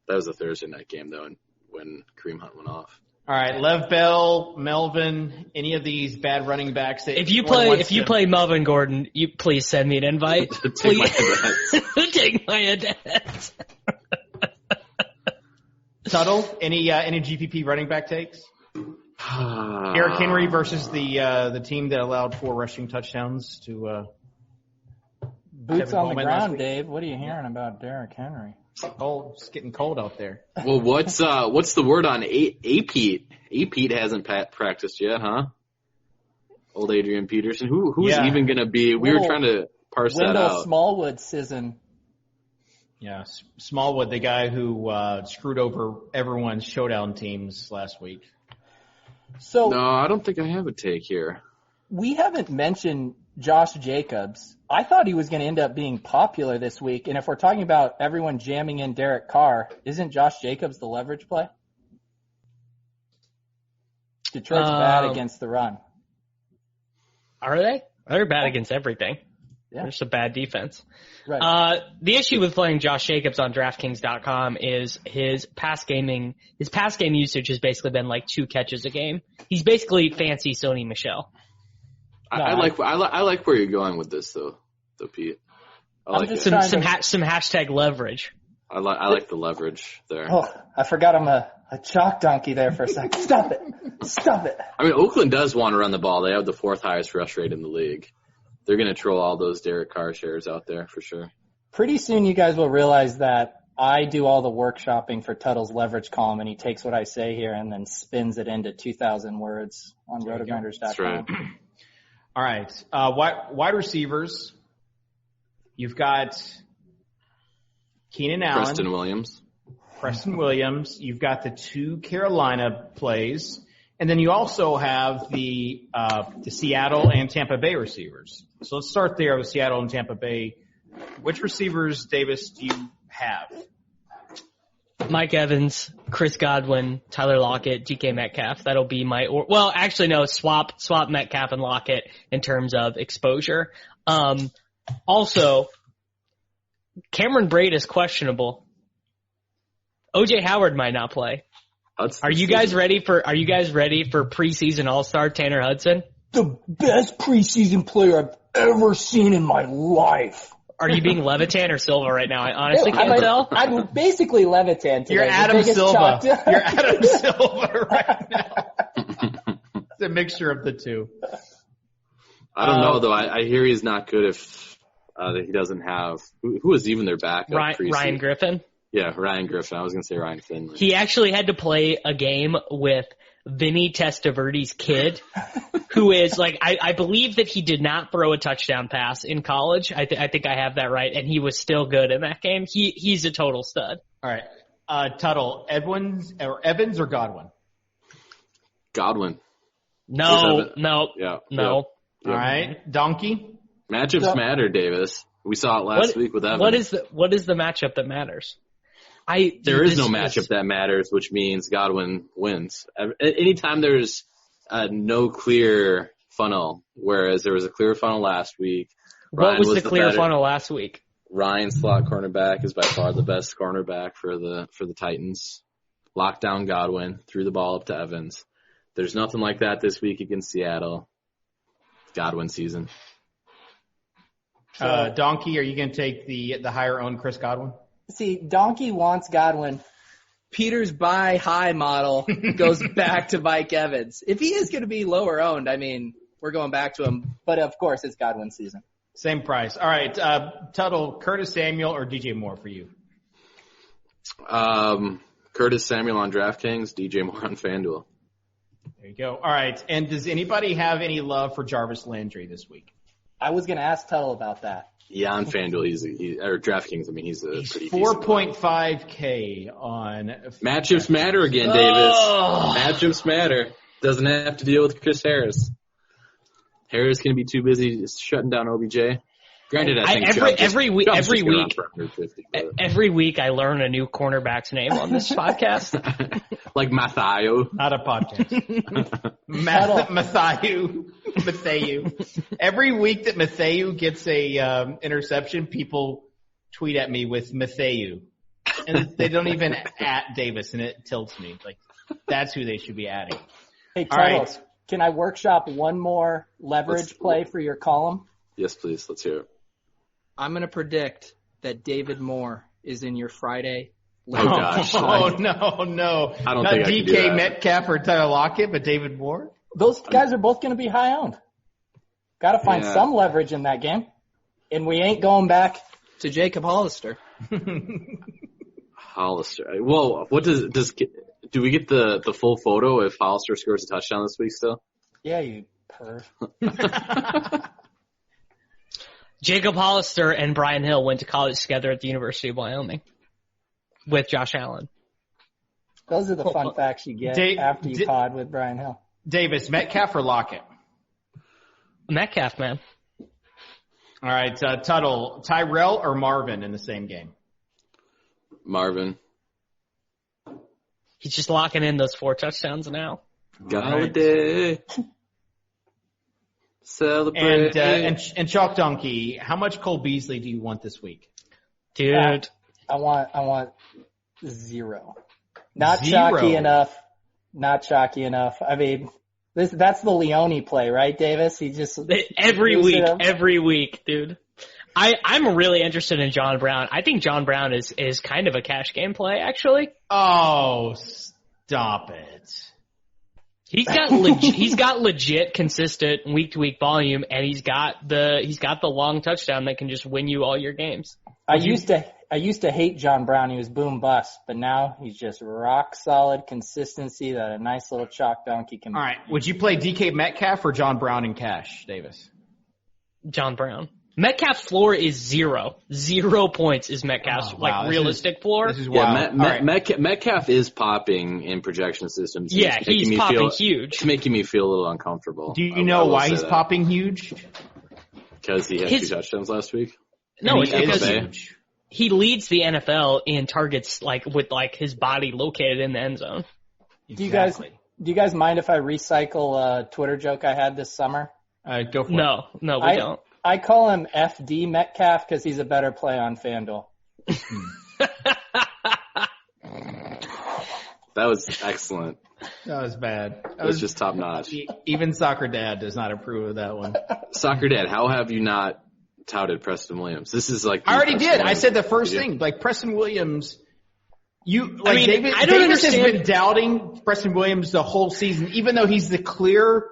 That was a Thursday night game, though, when Kareem Hunt went off. All right, Lev Bell, Melvin, any of these bad running backs that if you play Melvin Gordon, you please send me an invite. Take my head-to-heads. Tuttle, any GPP running back takes? Derrick Henry versus the team that allowed 4 rushing touchdowns to boots on the ground, Dave. What are you hearing about Derrick Henry? It's getting cold out there. Well, what's the word on A-Pete? A-Pete hasn't practiced yet, huh? Old Adrian Peterson. Who's even going to be? We were trying to parse that out. Smallwood season. Yeah, Smallwood, the guy who screwed over everyone's showdown teams last week. So No, I don't think I have a take here. we haven't mentioned Josh Jacobs. I thought he was going to end up being popular this week. And if we're talking about everyone jamming in Derek Carr, isn't Josh Jacobs the leverage play? Detroit's bad against the run. Are they? They're bad against everything. Yeah. They're just a bad defense. Right. The issue with playing Josh Jacobs on DraftKings.com is his pass game usage has basically been like 2 catches a game. He's basically fancy Sony Michel. I like where you're going with this though Pete. I like it. Some hashtag leverage. I like the leverage there. Oh, I forgot I'm a chalk donkey there for a second. Stop it. I mean, Oakland does want to run the ball. They have the 4th highest rush rate in the league. They're going to troll all those Derek Carr shares out there for sure. Pretty soon you guys will realize that I do all the workshopping for Tuttle's leverage column, and he takes what I say here and then spins it into 2,000 words on RotoGrinders.com. That's right. All right. Wide receivers. You've got Keenan Allen. Preston Williams. You've got the 2 Carolina plays. And then you also have the Seattle and Tampa Bay receivers. So let's start there with Seattle and Tampa Bay. Which receivers, Davis, do you have? Mike Evans, Chris Godwin, Tyler Lockett, DK Metcalf. That'll be my swap Metcalf and Lockett in terms of exposure. Also, Cameron Braid is questionable. OJ Howard might not play. Are you guys ready for preseason All-Star Tanner Hudson? The best preseason player I've ever seen in my life. Are you being Levitan or Silva right now? I honestly can't tell. I'm basically Levitan today. You're Adam Silva. You're Adam Silva right now. It's a mixture of the two. I don't know, though. I hear he's not good if he doesn't have – who is even their backup? Ryan Griffin? Yeah, Ryan Griffin. I was going to say Ryan Finley. He actually had to play a game with Vinny Testaverde's kid, who is like, I believe that he did not throw a touchdown pass in college. I think I have that right, and he was still good in that game. He's a total stud. All right. Tuttle, Evans or Godwin? Godwin. No. Yeah. No. All right. Donkey? Matchups matter, Davis. We saw it last week with Evans. What is the matchup that matters? There is no matchup that matters, which means Godwin wins. Anytime there's no clear funnel, whereas there was a clear funnel last week. What was the clear funnel last week? Ryan, slot cornerback, is by far the best cornerback for the Titans. Lockdown Godwin, threw the ball up to Evans. There's nothing like that this week against Seattle. Godwin season. Donkey, are you going to take the higher owned Chris Godwin? See, Donkey wants Godwin. Peter's buy high model goes back to Mike Evans. If he is going to be lower owned, I mean, we're going back to him. But of course, it's Godwin season. Same price. All right, Tuttle, Curtis Samuel or DJ Moore for you? Curtis Samuel on DraftKings, DJ Moore on FanDuel. There you go. All right, and does anybody have any love for Jarvis Landry this week? I was going to ask Tuttle about that. Yeah, on FanDuel, or DraftKings, I mean, he's pretty 4.5K on matchups matter again, Davis. Matchups matter. Doesn't have to deal with Chris Harris. Harris going to be too busy shutting down OBJ. Granted, I think every week I learn a new cornerback's name on this podcast. Like Matthew. Not a podcast. Matthew. Every week that Matthew gets a interception, people tweet at me with Matthew. And they don't even at Davis, and it tilts me. Like, that's who they should be adding. Hey, Tuttle, can I workshop one more leverage play for your column? Yes, please. Let's hear it. I'm going to predict that David Moore is in your Friday. Oh, gosh. Oh, no. I don't Not think I can do DK that. Metcalf or Tyler Lockett, but David Moore? Those guys are both going to be high owned. Got to find some leverage in that game. And we ain't going back to Jacob Hollister. Hollister. Well, what do we get the full photo if Hollister scores a touchdown this week still? Yeah, you perv. Jacob Hollister and Brian Hill went to college together at the University of Wyoming with Josh Allen. Those are the fun facts you get after you pod with Brian Hill. Davis, Metcalf or Lockett? Metcalf, man. All right, Tuttle, Tyrell or Marvin in the same game? Marvin. He's just locking in those 4 touchdowns now. Galladay. Celebrate. And Chalk Donkey, how much Cole Beasley do you want this week? Dude. I want 0. Not 0. chalky enough. Not chalky enough. I mean, that's the Leone play, right, Davis? He just every week, dude. I'm really interested in John Brown. I think John Brown is kind of a cash game play, actually. Oh, stop it. He's got legit consistent week to week volume, and he's got the long touchdown that can just win you all your games. I used to hate John Brown. He was boom bust, but now he's just rock solid consistency that a nice little chalk donkey can. All right, would you play DK Metcalf or John Brown in cash, Davis? John Brown. Metcalf's floor is 0. 0 points is Metcalf's realistic floor. This is wild. Yeah, Metcalf is popping in projection systems. Yeah, he's popping huge. It's making me feel a little uncomfortable. Do you know why he's popping huge? Because he had 2 touchdowns last week. No, it's because he leads the NFL in targets with his body located in the end zone. Exactly. Do you guys mind if I recycle a Twitter joke I had this summer? Go for it. No, we don't. I call him FD Metcalf because he's a better play on FanDuel. That was excellent. That was bad. That was just top notch. Even Soccer Dad does not approve of that one. Soccer Dad, how have you not touted Preston Williams? This is like I already did. I said the first thing. Preston Williams. Davis has been doubting Preston Williams the whole season, even though he's the clear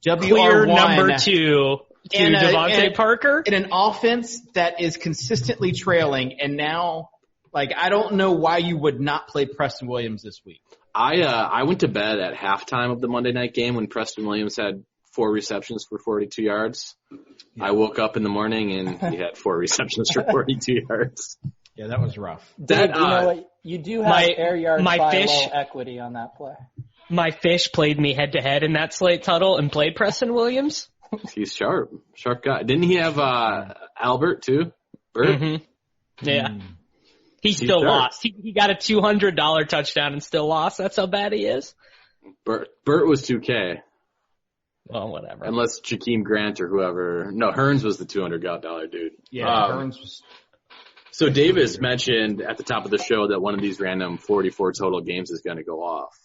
WR1 number 2. To Devontae Parker? In an offense that is consistently trailing, and now, I don't know why you would not play Preston Williams this week. I went to bed at halftime of the Monday night game when Preston Williams had 4 receptions for 42 yards. Yeah. I woke up in the morning and he had 4 receptions for 42 yards. Yeah, that was rough. You know what? You do have air yard by low equity on that play. My fish played me head-to-head in that slate Tuttle and played Preston Williams. He's sharp guy. Didn't he have Albert too? Bert? Mm-hmm. Yeah. He still lost. He got a $200 touchdown and still lost. That's how bad he is. Bert was 2K. Well, whatever. Unless Jakeem Grant or whoever. No, Hearns was the $200 dude. Yeah, Hearns was. So Davis mentioned at the top of the show that one of these random 44 total games is going to go off.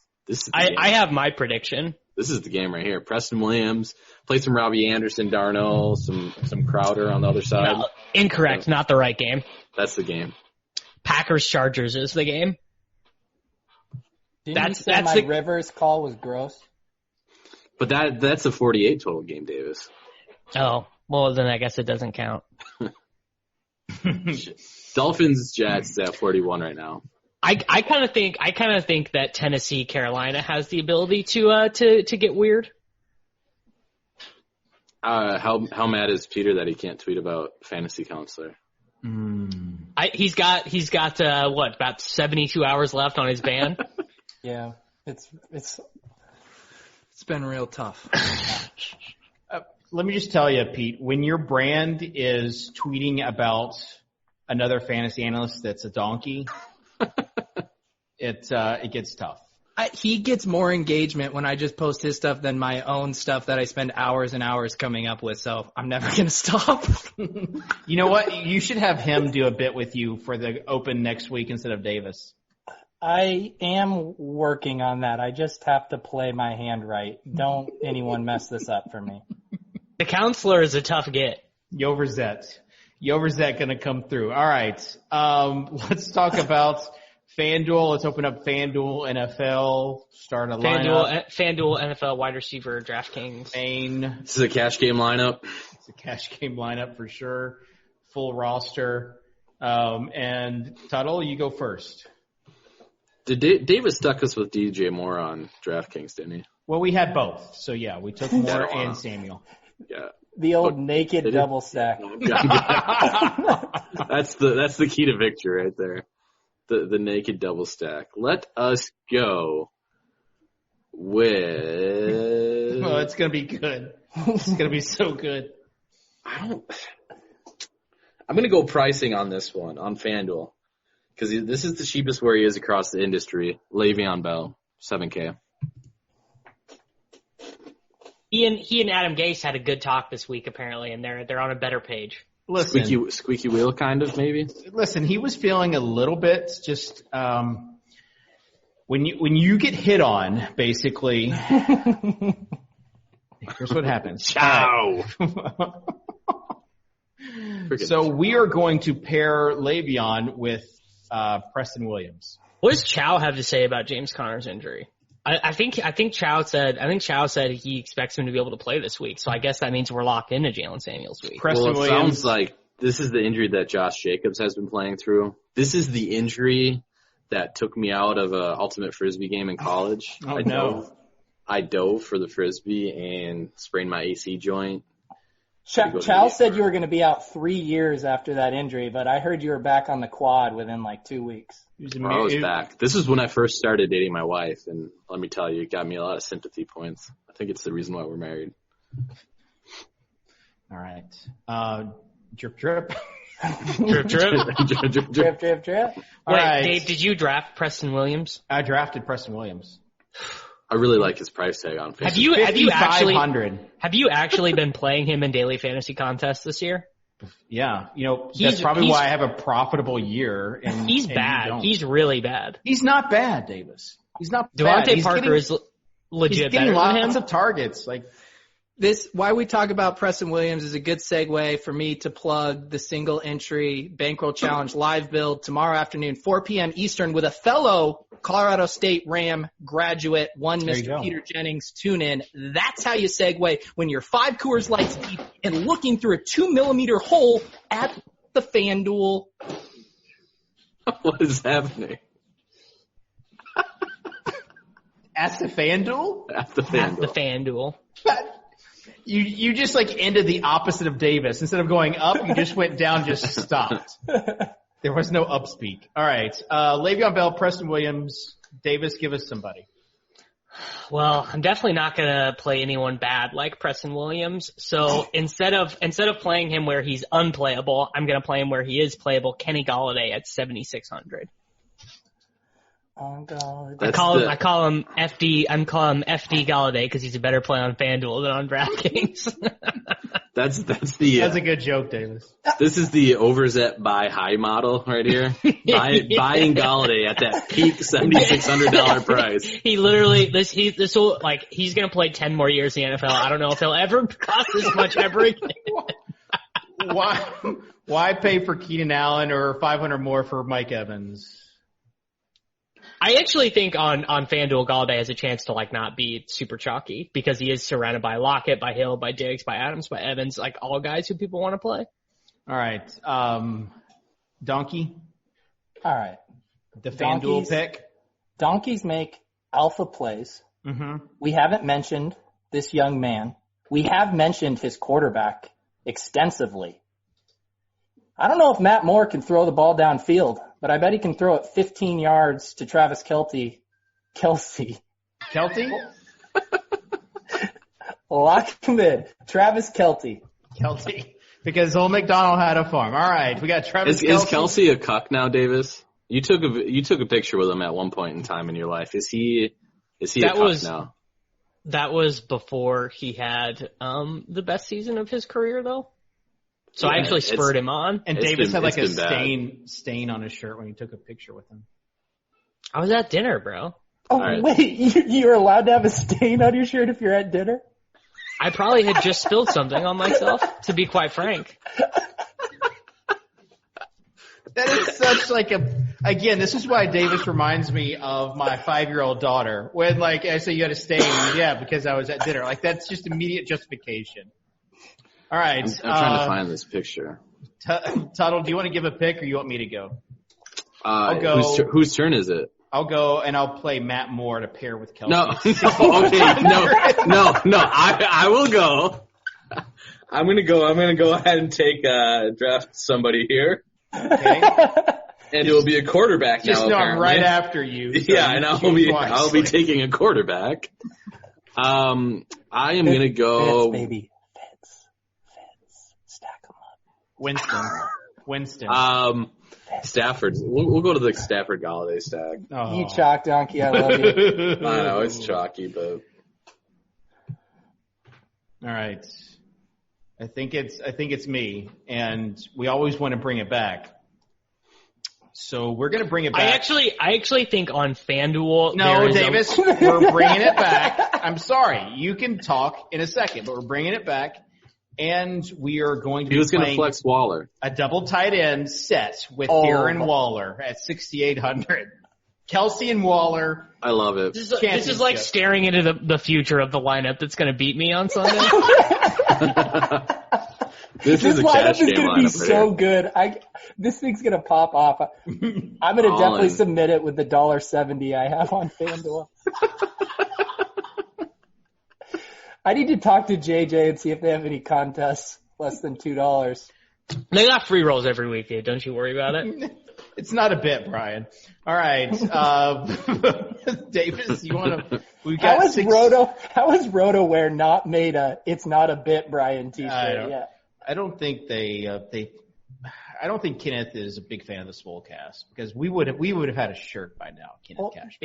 I have my prediction. This is the game right here. Preston Williams, play some Robbie Anderson, Darnold, some Crowder on the other side. No, incorrect. Not the right game. That's the game. Packers-Chargers is the game. Didn't you say my Rivers call was gross? But that's a 48 total game, Davis. Oh, well, then I guess it doesn't count. Dolphins-Jets is at 41 right now. I kind of think that Tennessee Carolina has the ability to get weird. How mad is Peter that he can't tweet about fantasy counselor? He's got about 72 hours left on his ban. Yeah, it's been real tough. Let me just tell you, Pete, when your brand is tweeting about another fantasy analyst that's a donkey. It gets tough. He gets more engagement when I just post his stuff than my own stuff that I spend hours and hours coming up with, so I'm never going to stop. You know what? You should have him do a bit with you for the Open next week instead of Davis. I am working on that. I just have to play my hand right. Don't anyone mess this up for me. The counselor is a tough get. Overzet going to come through. All right. Let's talk about FanDuel. Let's open up FanDuel NFL. Start a lineup. FanDuel NFL wide receiver DraftKings. This is a cash game lineup. It's a cash game lineup for sure. Full roster. And Tuttle, you go first. Davis stuck us with DJ Moore on DraftKings, didn't he? Well, we had both. So, yeah, we took Moore and Samuel. Yeah. The old naked double stack. That's the key to victory right there. The naked double stack. Let us go with. Oh, it's gonna be good. It's gonna be so good. I'm gonna go pricing on this one on FanDuel because this is the cheapest where he is across the industry. Le'Veon Bell, $7K. He and Adam Gase had a good talk this week apparently, and they're on a better page. Listen, squeaky wheel kind of maybe. Listen, he was feeling a little bit just when you get hit on, basically. Here's what happens. Ciao. So we are going to pair Le'Veon with Preston Williams. What does Chow have to say about James Conner's injury? I think Chow said he expects him to be able to play this week. So I guess that means we're locked into Jalen Samuels' week. Preston Williams sounds like this is the injury that Josh Jacobs has been playing through. This is the injury that took me out of a ultimate frisbee game in college. I dove for the frisbee and sprained my AC joint. Chow said you were going to be out 3 years after that injury, but I heard you were back on the quad within like 2 weeks. I was back. This is when I first started dating my wife, and let me tell you, it got me a lot of sympathy points. I think it's the reason why we're married. All right. Drip, drip. Drip, drip. Drip, drip, drip. All right. Dave, did you draft Preston Williams? I drafted Preston Williams. I really like his price tag on Facebook. Have you actually been playing him in daily fantasy contests this year? Yeah, that's probably why I have a profitable year. He's bad. He's really bad. He's not bad, Davis. He's not bad. Devontae Parker is legit better than him. Lots of targets. Why we talk about Preston Williams is a good segue for me to plug the single entry Bankroll Challenge live build tomorrow afternoon, 4 p.m. Eastern, with a fellow Colorado State Ram graduate, Mr. Peter Jennings. Tune in. That's how you segue when you're 5 Coors Lights deep and looking through a 2-millimeter hole at the FanDuel. What is happening? At the FanDuel? At the FanDuel. You just ended the opposite of Davis. Instead of going up, you just went down, just stopped. There was no upspeak. All right. Le'Veon Bell, Preston Williams. Davis, give us somebody. Well, I'm definitely not going to play anyone bad like Preston Williams. So instead of playing him where he's unplayable, I'm going to play him where he is playable. Kenny Golladay at 7,600. Oh God. I call him FD Golladay because he's a better play on FanDuel than on DraftKings. That's a good joke, Davis. This is the Overzet buy high model right here. Buying Golladay at that peak $7,600 price. He literally he's gonna play 10 more years in the NFL. I don't know if he'll ever cost this much ever again. Why pay for Keenan Allen or $500 more for Mike Evans? I actually think on FanDuel, Golladay has a chance to not be super chalky because he is surrounded by Lockett, by Hill, by Diggs, by Adams, by Evans, all guys who people want to play. All right. Donkey? All right. The FanDuel pick? Donkeys make alpha plays. Mm-hmm. We haven't mentioned this young man. We have mentioned his quarterback extensively. I don't know if Matt Moore can throw the ball downfield, but I bet he can throw it 15 yards to Travis Kelce. Kelty? Lock him in. Travis Kelce. Because old McDonald had a farm. All right, we got Travis Kelce. Is Kelce a cuck now, Davis? You took a picture with him at one point in time in your life. Is he a cuck now? That was before he had the best season of his career, though. So I actually spurred him on. And Davis had a stain on his shirt when he took a picture with him. I was at dinner, bro. Oh, right. Wait, you're allowed to have a stain on your shirt if you're at dinner? I probably had just spilled something on myself, to be quite frank. That is such again, this is why Davis reminds me of my 5-year-old daughter. When I say you had a stain, yeah, because I was at dinner. That's just immediate justification. All right. I'm trying to find this picture. Tuttle, do you want to give a pick or you want me to go? I'll go. Whose turn is it? I'll go and I'll play Matt Moore to pair with Kelce. No, okay, no. I will go. I'm gonna go ahead and take draft somebody here. Okay. And it will be a quarterback now. Just know I'm apparently. right after you. So yeah, and I'll be taking a quarterback. I am gonna go. Fitz, baby. Fitz. Stack them up. Winston. Stafford. We'll go to the Stafford Galladay stack. You chalk donkey, I love you. I know it's chalky, but all right. I think it's me, and we always want to bring it back. So we're going to bring it back. I actually think on FanDuel. No, Davis, we're bringing it back. I'm sorry. You can talk in a second, but we're bringing it back. And we are going to be playing flex Waller. A double tight end set with Darren Waller at 6,800. Kelsey and Waller. I love it. This is like staring into the future of the lineup that's going to to beat me on Sunday. This is a lineup cash is game going to be lineup so good. This thing's going to pop off. I'm going to definitely submit it with the $1.70 I have on FanDuel. I need to talk to JJ and see if they have any contests less than $2. They got free rolls every week, dude. Don't you worry about it. It's not a bit, Brian. All right. Davis, you want to – we got How has RotoWare not made a "It's not a bit" Brian t-shirt yet? I don't think I don't think Kenneth is a big fan of the SWOLECAST because we would have had a shirt by now, Kenneth Cash.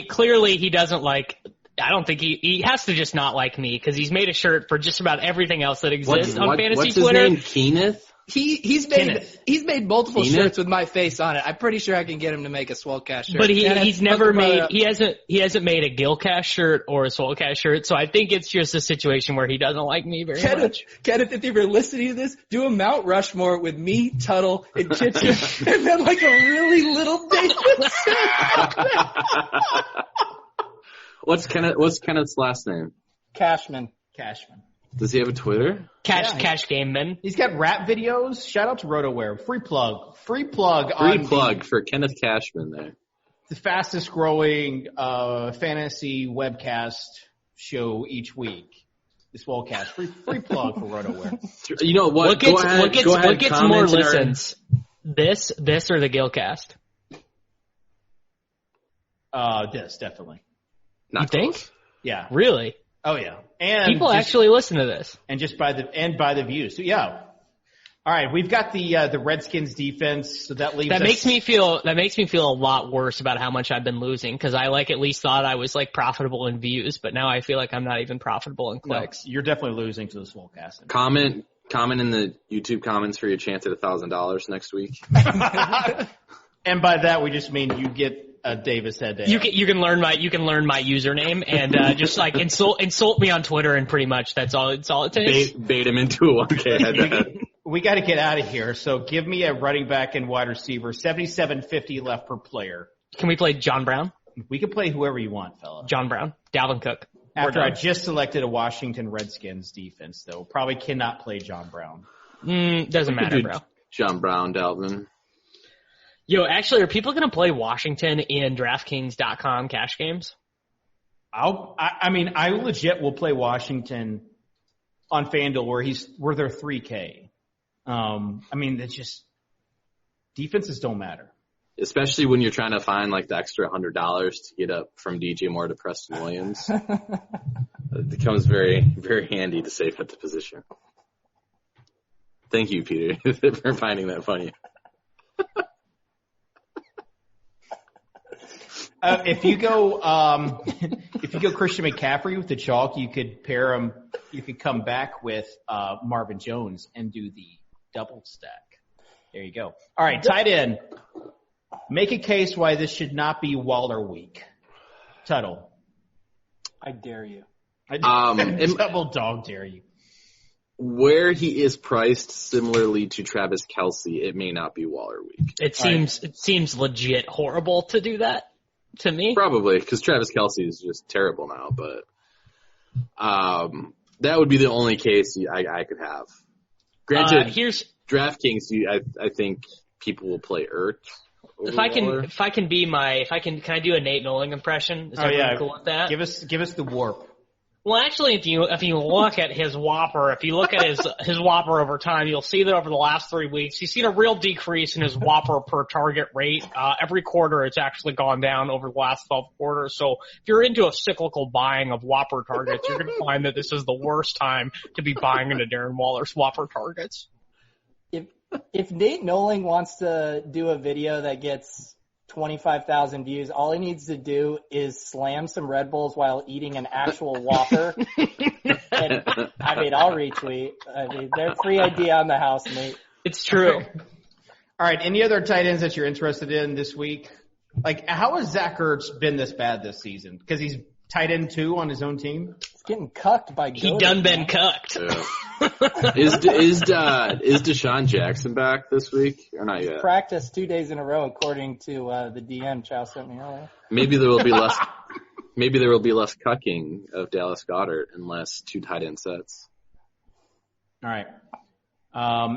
Clearly he doesn't like – I don't think he has to just not like me because he's made a shirt for just about everything else that exists on fantasy what's Twitter. His name? Kenneth? He's made multiple shirts with my face on it. I'm pretty sure I can get him to make a SWOLECAST shirt. But he's never made he hasn't made a Gilcast shirt or a SWOLECAST shirt. So I think it's just a situation where he doesn't like me very much. Kenneth, if you're listening to this, do a Mount Rushmore with me, Tuttle, and Kitchen, and then like a really little Davis. What's Kenneth's last name? Cashman. Does he have a Twitter? Cash Game Man. He's got rap videos. Shout out to RotoWare. Free plug for Kenneth Cashman there. The fastest growing fantasy webcast show each week. The SWOLECAST. Free plug for RotoWare. You know what? What gets more listens? This or the Gilcast? This definitely. You think? Yeah. Really? Oh yeah. And people actually listen to this. And just by the views. So yeah. All right, we've got the Redskins defense, so that leaves makes me feel a lot worse about how much I've been losing because I at least thought I was profitable in views, but now I feel like I'm not even profitable in clicks. No, you're definitely losing to the SWOLECAST. Comment in the YouTube comments for your chance at $1,000 next week. And by that we just mean you get a Davis head to head. You can learn my username and just insult me on Twitter and pretty much that's all it takes. Bait him into a 1K head to head. We got to get out of here. So give me a running back and wide receiver, 77.50 left per player. Can we play John Brown? We can play whoever you want, fella. John Brown, Dalvin Cook. After I just selected a Washington Redskins defense, though, probably cannot play John Brown. Doesn't matter, bro. John Brown, Dalvin. Yo, actually, are people going to play Washington in DraftKings.com cash games? I legit will play Washington on FanDuel where they're 3K. It's just defenses don't matter. Especially when you're trying to find the extra $100 to get up from DJ Moore to Preston Williams. It becomes very, very handy to save at the position. Thank you, Peter, for finding that funny. If you go Christian McCaffrey with the chalk, you could pair him. You could come back with Marvin Jones and do the double stack. There you go. All right, tight end. Make a case why this should not be Waller week. Tuttle. I dare you. Double dog dare you. Where he is priced similarly to Travis Kelce, it may not be Waller week. It seems legit horrible to do that to me. Probably, because Travis Kelce is just terrible now, but that would be the only case I could have. Granted, DraftKings, I think people will play Ertz. Can I do a Nate Nolan impression? Is everyone cool with that? Give us the warp. Well, actually, if you look at his Whopper, if you look at his Whopper over time, you'll see that over the last 3 weeks, he's seen a real decrease in his Whopper per target rate. Every quarter, it's actually gone down over the last 12 quarters. So if you're into a cyclical buying of Whopper targets, you're going to find that this is the worst time to be buying into Darren Waller's Whopper targets. If Nate Noling wants to do a video that gets 25,000 views, all he needs to do is slam some Red Bulls while eating an actual Whopper. And, I'll retweet. They're free idea on the house, Nate. It's true. All right, any other tight ends that you're interested in this week? Like, how has Zach Ertz been this bad this season? Because he's tight end 2 on his own team? He's getting cucked by Goated. He done been cucked. Yeah. Is Deshaun Jackson back this week or not yet? Practiced 2 days in a row, according to the DM Chow sent me earlier. Maybe there will be less. Maybe there will be less cucking of Dallas Goedert and less 2 tight end sets. All right.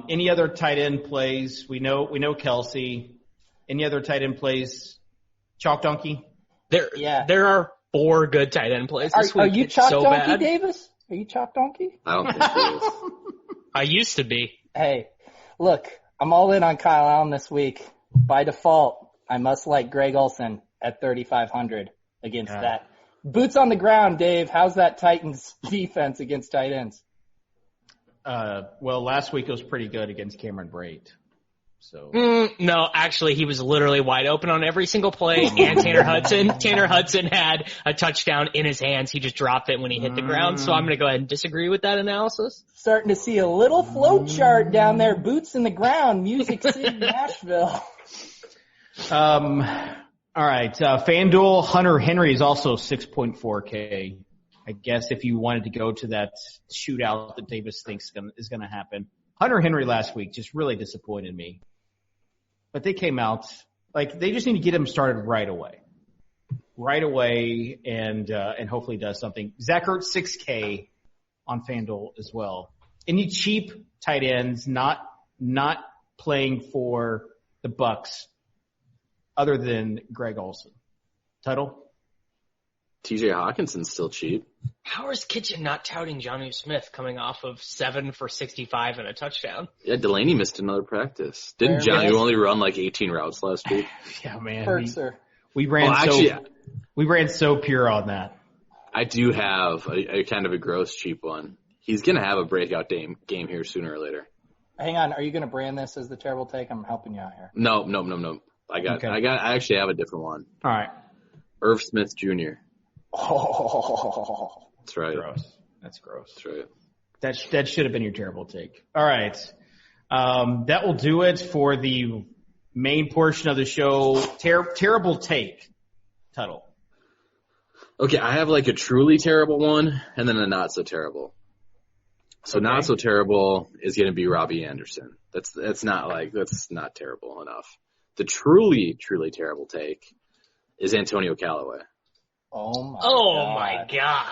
Any other tight end plays? We know Kelsey. Any other tight end plays? Chalk Donkey? There are 4 good tight end plays this week. Are you Chalk so Donkey, bad. Davis? Are you Chalk Donkey? I don't think he is. I used to be. Hey, look, I'm all in on Kyle Allen this week. By default, I must like Greg Olsen at 3,500 against that. Boots on the ground, Dave. How's that Titans defense against tight ends? Well, last week it was pretty good against Cameron Brate. So No, actually, he was literally wide open on every single play. And Tanner Hudson had a touchdown in his hands. He just dropped it when he hit the ground. So I'm going to go ahead and disagree with that analysis. Starting to see a little flow chart down there. Boots in the ground. Music City, Nashville. All right. FanDuel, Hunter Henry is also 6.4K. I guess if you wanted to go to that shootout that Davis thinks is going to happen. Hunter Henry last week just really disappointed me. But they came out, like, they just need to get him started right away. Right away, and hopefully does something. Zach Ertz, 6K on FanDuel as well. Any cheap tight ends not playing for the Bucks other than Greg Olsen? Tuttle? TJ Hawkinson's still cheap. How is Kitchen not touting Jonnu Smith coming off of 7 for 65 and a touchdown? Yeah, Delaney missed another practice. Didn't Jonnu only run like 18 routes last week? Yeah, man. We ran so pure on that. I do have a kind of a gross cheap one. He's going to have a breakout game here sooner or later. Hang on. Are you going to brand this as the terrible take? I'm helping you out here. No. I actually have a different one. All right. Irv Smith Jr. Oh, that's right. That's gross. That's right. That should have been your terrible take. All right. That will do it for the main portion of the show. Terrible take, Tuttle. Okay, I have like a truly terrible one and then a not so terrible. So not so terrible is going to be Robbie Anderson. That's not terrible enough. The truly terrible take is Antonio Callaway. Oh my God.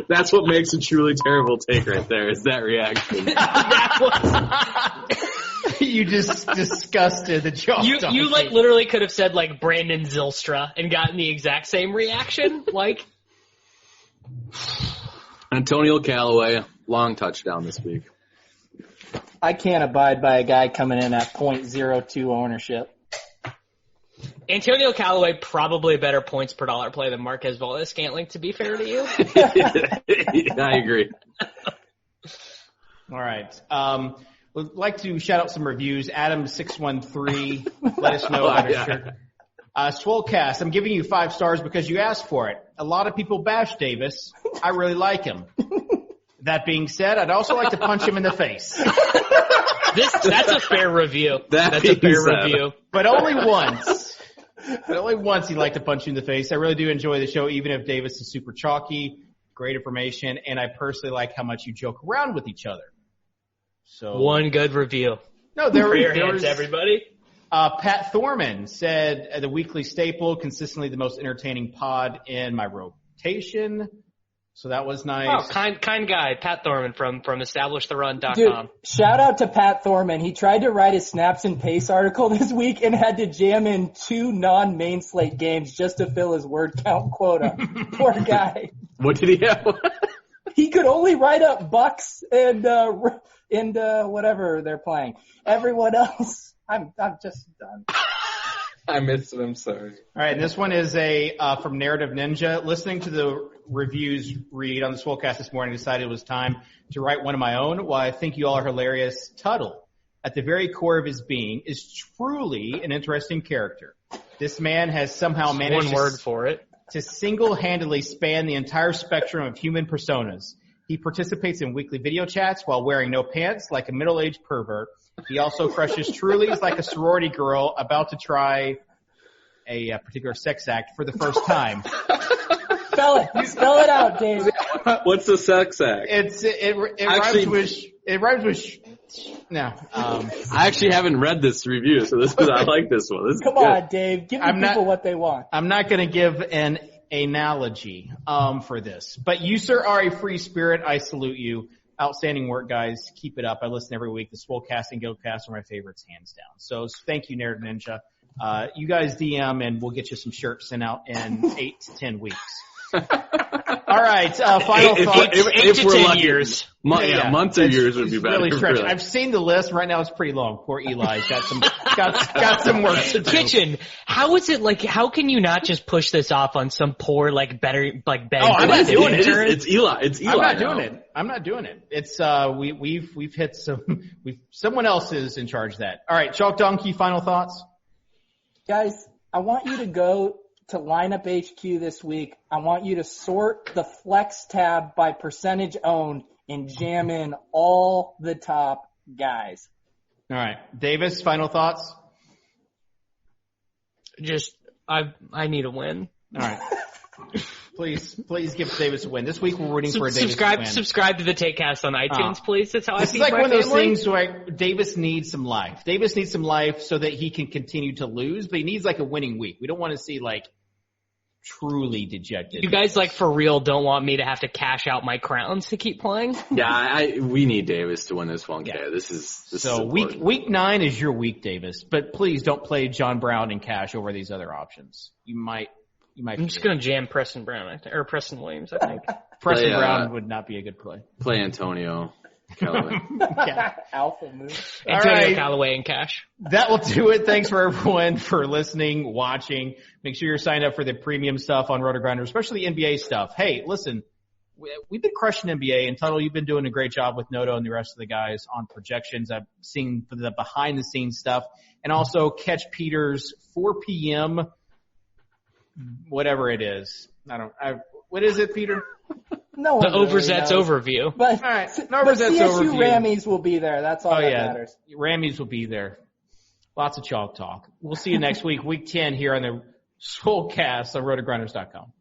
That's what makes a truly terrible take right there, is that reaction. You just disgusted the joke. You like literally could have said like Brandon Zylstra and gotten the exact same reaction. Like Antonio Callaway, long touchdown this week. I can't abide by a guy coming in at .02 ownership. Antonio Callaway, probably a better points per dollar play than Marquez Valdes-Scantling, to be fair to you. I agree. All right. We'd like to shout out some reviews. Adam613, let us know about your shirt. SWOLECAST, I'm giving you 5 stars because you asked for it. A lot of people bash Davis. I really like him. That being said, I'd also like to punch him in the face. That's a fair review. That's a fair review. But only once. But only once he'd like to punch you in the face. I really do enjoy the show, even if Davis is super chalky. Great information. And I personally like how much you joke around with each other. So one good review. No, there was everybody. Pat Thorman said, the weekly staple, consistently the most entertaining pod in my rotation. So that was nice. Oh, kind guy, Pat Thorman from EstablishTheRun.com. Dude, shout out to Pat Thorman. He tried to write his snaps and pace article this week and had to jam in 2 non-main slate games just to fill his word count quota. Poor guy. What did he have? He could only write up Bucks and whatever they're playing. Everyone else, I'm just done. I missed it. I'm sorry. All right, this one is from Narrative Ninja. Listening to the reviews read on the SWOLECAST this morning, decided it was time to write one of my own. While I think you all are hilarious, Tuttle, at the very core of his being, is truly an interesting character. This man has somehow managed One word for it. to single-handedly span the entire spectrum of human personas. He participates in weekly video chats while wearing no pants like a middle-aged pervert. He also crushes Trulies like a sorority girl about to try a particular sex act for the first time. Spell it out, Dave. What's the sex act? It rhymes with no. I actually haven't read this review, so I like this one. This Come on, Dave. Give the people what they want. I'm not going to give an analogy for this, but you, sir, are a free spirit. I salute you. Outstanding work, guys. Keep it up. I listen every week. The SWOLECAST and GuildCast are my favorites, hands down. So thank you, Narrative Ninja. You guys DM, and we'll get you some shirts sent out in 8 to 10 weeks. All right, final thoughts. 8 to 10 years. Months or years would be better. Really stretching. I've seen the list. Right now it's pretty long. Poor Eli's got some work to do. Kitchen, how is it how can you not just push this off on some poor, Ben? I'm not doing it. It's Eli. I'm not doing it. It's, we've hit someone else is in charge of that. All right, Chalk Donkey, final thoughts? Guys, I want you to go to Lineup HQ this week. I want you to sort the flex tab by percentage owned and jam in all the top guys. All right. Davis, final thoughts? I need a win. All right. Please give Davis a win. This week we're rooting for a Davis win. Subscribe to the Takecast on iTunes, please. That's how I feed my family. It's like one of those things where Davis needs some life. Davis needs some life so that he can continue to lose, but he needs a winning week. We don't want to see truly dejected. You guys for real don't want me to have to cash out my crowns to keep playing? Yeah, we need Davis to win this 1K. Yeah. This is week 9 is your week, Davis. But please don't play John Brown and cash over these other options. You might. I'm just going to jam Preston Brown, or Preston Williams, I think. Preston Brown would not be a good play. Play Antonio Callaway. Alpha move. Antonio Callaway and cash. That will do it. Thanks for everyone for listening, watching. Make sure you're signed up for the premium stuff on RotoGrinders, especially the NBA stuff. Hey, listen, we've been crushing NBA, and Tuttle, you've been doing a great job with Noto and the rest of the guys on projections. I've seen the behind-the-scenes stuff. And also catch Peter's 4 p.m., whatever it is. What is it, Peter? No, the Overzet's overview. But, all right, Overzet's CSU overview. Rammies will be there. That's all that matters. Rammies will be there. Lots of chalk talk. We'll see you next week, week 10 here on the SWOLECAST on RotoGrinders.com.